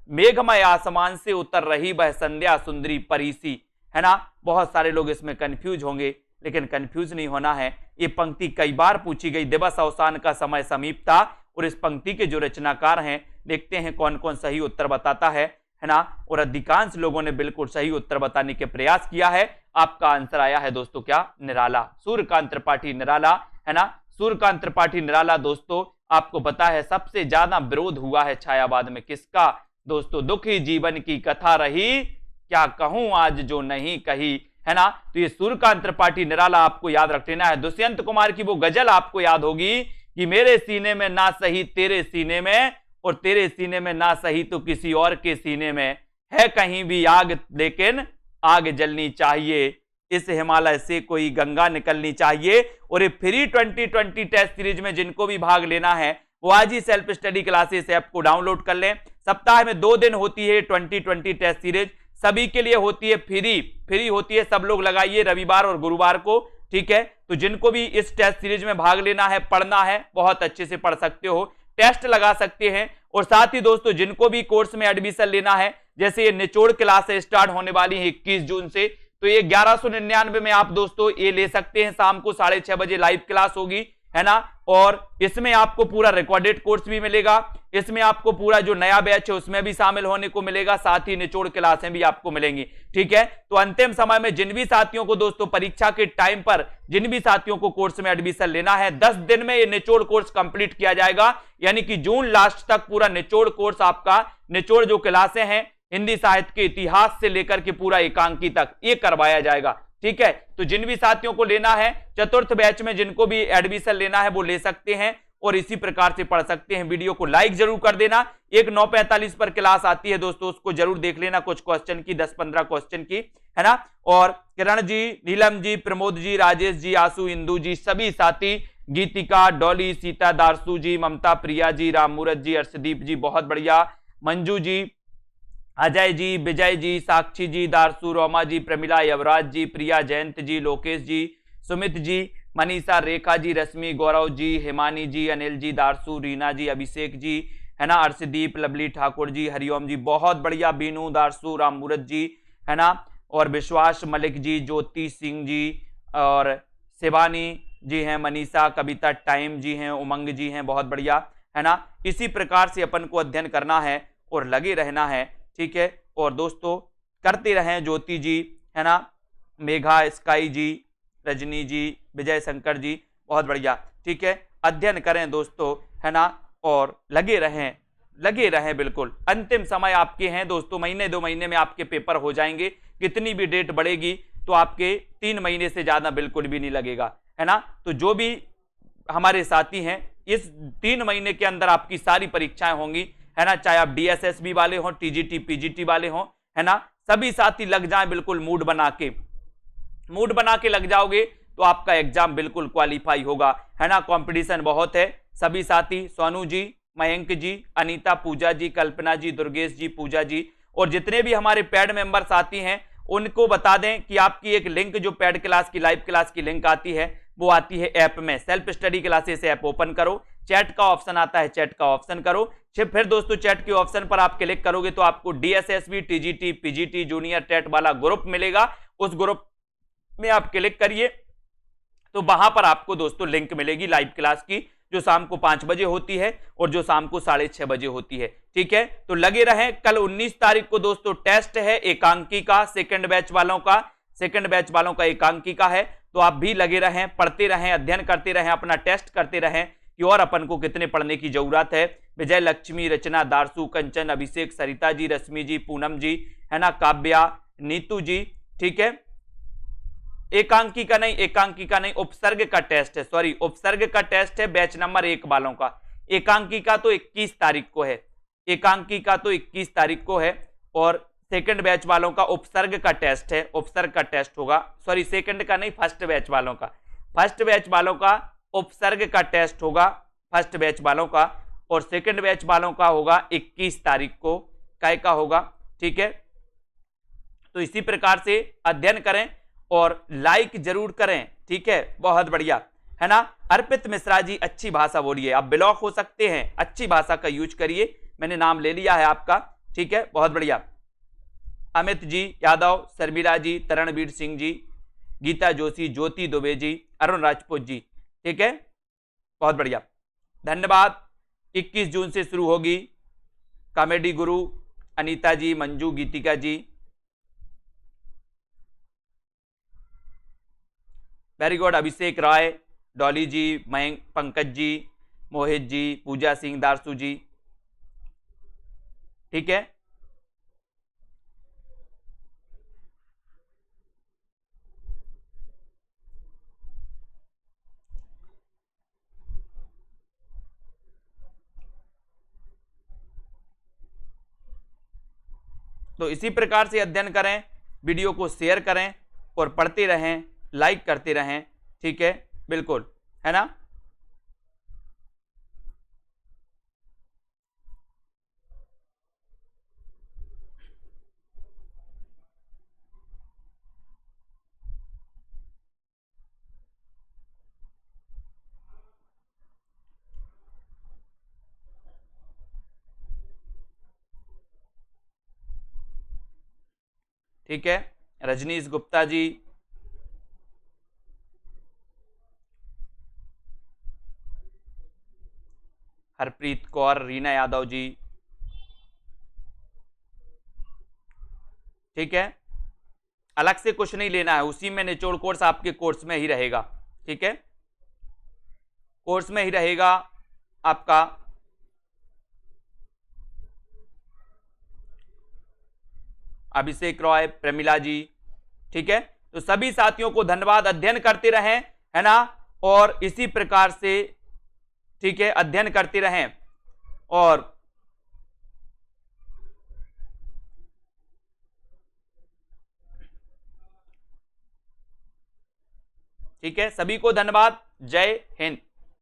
मेघमय आसमान से उतर रही वह संध्या सुंदरी परीसी, है ना। बहुत सारे लोग इसमें कंफ्यूज होंगे, लेकिन कंफ्यूज नहीं होना है। ये पंक्ति कई बार पूछी गई। दिवस अवसान का समय समीप था। और इस पंक्ति के जो रचनाकार हैं, देखते हैं कौन कौन सही उत्तर बताता है ना। और अधिकांश लोगों ने बिल्कुल सही उत्तर बताने के प्रयास किया है। आपका आंसर आया है दोस्तों क्या? निराला, सूर्यकांत त्रिपाठी निराला, है ना। सूर्यकांत त्रिपाठी निराला दोस्तों, आपको पता है सबसे ज्यादा विरोध हुआ है छायावाद में किसका? दोस्तों, दुखी जीवन की कथा रही, क्या कहूं आज जो नहीं कही, है ना। तो ये सूर्यकांत त्रिपाठी निराला आपको याद रख लेना है। दुष्यंत कुमार की वो गजल आपको याद होगी कि मेरे सीने में ना सही तेरे सीने में, और तेरे सीने में ना सही तो किसी और के सीने में, है कहीं भी आग लेकिन आग जलनी चाहिए, इस हिमालय से कोई गंगा निकलनी चाहिए। और ये फ्री 2020 टेस्ट सीरीज में जिनको भी भाग लेना है वो आज ही सेल्फ स्टडी क्लासेस ऐप को डाउनलोड कर लें। सप्ताह में 2 दिन होती है 2020 टेस्ट सीरीज, सभी के लिए होती है, फ्री होती है। सब लोग लगाइए रविवार और गुरुवार को, ठीक है। तो जिनको भी इस टेस्ट सीरीज में भाग लेना है, पढ़ना है, बहुत अच्छे से पढ़ सकते हो, टेस्ट लगा सकते हैं। और साथ ही दोस्तों, जिनको भी कोर्स में एडमिशन लेना है, जैसे ये निचोड़ क्लास स्टार्ट होने वाली है 21 जून से, तो ये 1199 में आप दोस्तों ये ले सकते हैं। शाम को 6:30 बजे लाइव क्लास होगी, है ना। और इसमें आपको पूरा रिकॉर्डेड कोर्स भी मिलेगा, इसमें आपको पूरा जो नया बैच है उसमें भी शामिल होने को मिलेगा, साथ ही निचोड़ क्लासें भी आपको मिलेंगी, ठीक है। तो अंतिम समय में जिन भी साथियों को दोस्तों परीक्षा के टाइम पर जिन भी साथियों को कोर्स में एडमिशन लेना है, 10 दिन में ये निचोड़ कोर्स कंप्लीट किया जाएगा। यानी कि जून लास्ट तक पूरा निचोड़ कोर्स आपका, निचोड़ जो क्लासें हैं हिंदी साहित्य के इतिहास से लेकर के पूरा एकांकी तक, ये करवाया जाएगा, ठीक है। तो जिन भी साथियों को लेना है, चतुर्थ बैच में जिनको भी एडमिशन लेना है वो ले सकते हैं और इसी प्रकार से पढ़ सकते हैं। वीडियो को लाइक जरूर कर देना। एक 9:45 पर क्लास आती है दोस्तों, उसको जरूर देख लेना, कुछ क्वेश्चन की, 10-15 क्वेश्चन की, है ना। और किरण जी, नीलम जी, प्रमोद जी, राजेश जी, आशु, इंदू जी, सभी साथी, गीतिका, डॉली, सीता, दारसू जी, ममता, प्रिया जी, राममूरत जी, अर्शदीप जी, बहुत बढ़िया, मंजू जी, अजय जी, विजय जी, साक्षी जी, दारसू, रोमा जी, प्रमिला, यवराज जी, प्रिया, जयंत जी, लोकेश जी, सुमित जी, मनीषा, रेखा जी, रश्मि, गौरव जी, हिमानी जी, अनिल जी, दारसू, रीना जी, अभिषेक जी, है ना, अर्शदीप, लवली ठाकुर जी, हरिओम जी, बहुत बढ़िया, बीनू, दारसू, राममूरत जी, है ना, और विश्वास मलिक जी, ज्योति सिंह जी, और शिवानी जी हैं, मनीषा, कविता टाइम जी हैं, उमंग जी हैं, बहुत बढ़िया, है ना। इसी प्रकार से अपन को अध्ययन करना है और लगे रहना है, ठीक है। और दोस्तों करते रहें, ज्योति जी, है ना, मेघा, स्काई जी, रजनी जी, विजय शंकर जी, बहुत बढ़िया, ठीक है। अध्ययन करें दोस्तों, है ना, और लगे रहें, लगे रहें, बिल्कुल अंतिम समय आपके हैं दोस्तों, महीने 2 महीने में आपके पेपर हो जाएंगे। कितनी भी डेट बढ़ेगी तो आपके 3 महीने से ज्यादा बिल्कुल भी नहीं लगेगा, है ना। तो जो भी हमारे साथी हैं, इस 3 महीने के अंदर आपकी सारी परीक्षाएं होंगी, है ना। चाहे आप DSSB वाले हों, TGT PGT वाले हों, है ना, सभी साथी लग जाएं बिल्कुल मूड बना के लग जाओगे तो आपका एग्जाम बिल्कुल क्वालिफाई होगा, है ना। कंपटीशन बहुत है। सभी साथी, सोनू जी, मयंक जी, अनीता, पूजा जी, कल्पना जी, दुर्गेश जी, पूजा जी, और जितने भी हमारे पेड मेंबर साथी हैं उनको बता दें कि आपकी एक लिंक, जो पेड क्लास की लाइव क्लास की लिंक आती है, वो आती है ऐप में। Self study classes app open करो, चैट का ऑप्शन आता है, चैट का ऑप्शन करो। फिर दोस्तों चैट के ऑप्शन पर आप क्लिक करोगे तो आपको DSSB TGT PGT junior TET वाला ग्रुप मिलेगा। उस ग्रुप में आप क्लिक करिए तो वहां पर आपको दोस्तों लिंक मिलेगी लाइव क्लास की, जो शाम को 5 बजे होती है और जो शाम को 6:30 बजे होती है। ठीक है, तो लगे रहें। कल 19 तारीख को दोस्तों टेस्ट है एकांकी का, सेकंड बैच वालों का एकांकी का है। तो आप भी लगे रहें, पढ़ते रहें, अध्ययन करते रहें, अपना टेस्ट करते रहें कि और अपन को कितने पढ़ने की जरूरत है। विजय लक्ष्मी, रचना, दारसू, कंचन, अभिषेक, सरिता जी, रश्मि जी, पूनम जी, है ना, काव्या, नीतू जी। ठीक है, एकांकी का नहीं, उपसर्ग का टेस्ट है, सॉरी उपसर्ग का टेस्ट है बैच नंबर 1 वालों का। एकांकी का तो 21 तारीख को है, और सेकंड बैच वालों का उपसर्ग का टेस्ट है, उपसर्ग का टेस्ट होगा, सॉरी सेकंड का नहीं, फर्स्ट बैच वालों का उपसर्ग का टेस्ट होगा, फर्स्ट बैच वालों का, और सेकंड बैच वालों का होगा 21 तारीख को, काय का होगा। ठीक है, तो इसी प्रकार से अध्ययन करें और लाइक जरूर करें। ठीक है, बहुत बढ़िया, है ना। अर्पित मिश्रा जी, अच्छी भाषा बोलिए, आप ब्लॉक हो सकते हैं, अच्छी भाषा का यूज करिए, मैंने नाम ले लिया है आपका। ठीक है, बहुत बढ़िया। अमित जी यादव, शर्मिला जी, तरणवीर सिंह जी, गीता जोशी, ज्योति दुबे जी, अरुण राजपूत जी। ठीक है, बहुत बढ़िया, धन्यवाद। 21 जून से शुरू होगी कॉमेडी गुरु, अनीता जी, मंजू, गीतिका जी, वेरी गुड। अभिषेक राय, डॉली जी, मयंक, पंकज जी, मोहित जी, पूजा सिंह, दारसू जी। ठीक है, तो इसी प्रकार से अध्ययन करें, वीडियो को शेयर करें और पढ़ते रहें, लाइक करते रहें। ठीक है, बिल्कुल, है ना। ठीक है, रजनीश गुप्ता जी, हरप्रीत कौर, रीना यादव जी। ठीक है, अलग से कुछ नहीं लेना है, उसी में निचोड़ कोर्स आपके कोर्स में ही रहेगा। ठीक है, कोर्स में ही रहेगा आपका। अभिषेक रॉय, प्रमिला जी। ठीक है, तो सभी साथियों को धन्यवाद, अध्ययन करते रहें, है ना, और इसी प्रकार से ठीक है अध्ययन करते रहें। और ठीक है, सभी को धन्यवाद, जय हिंद।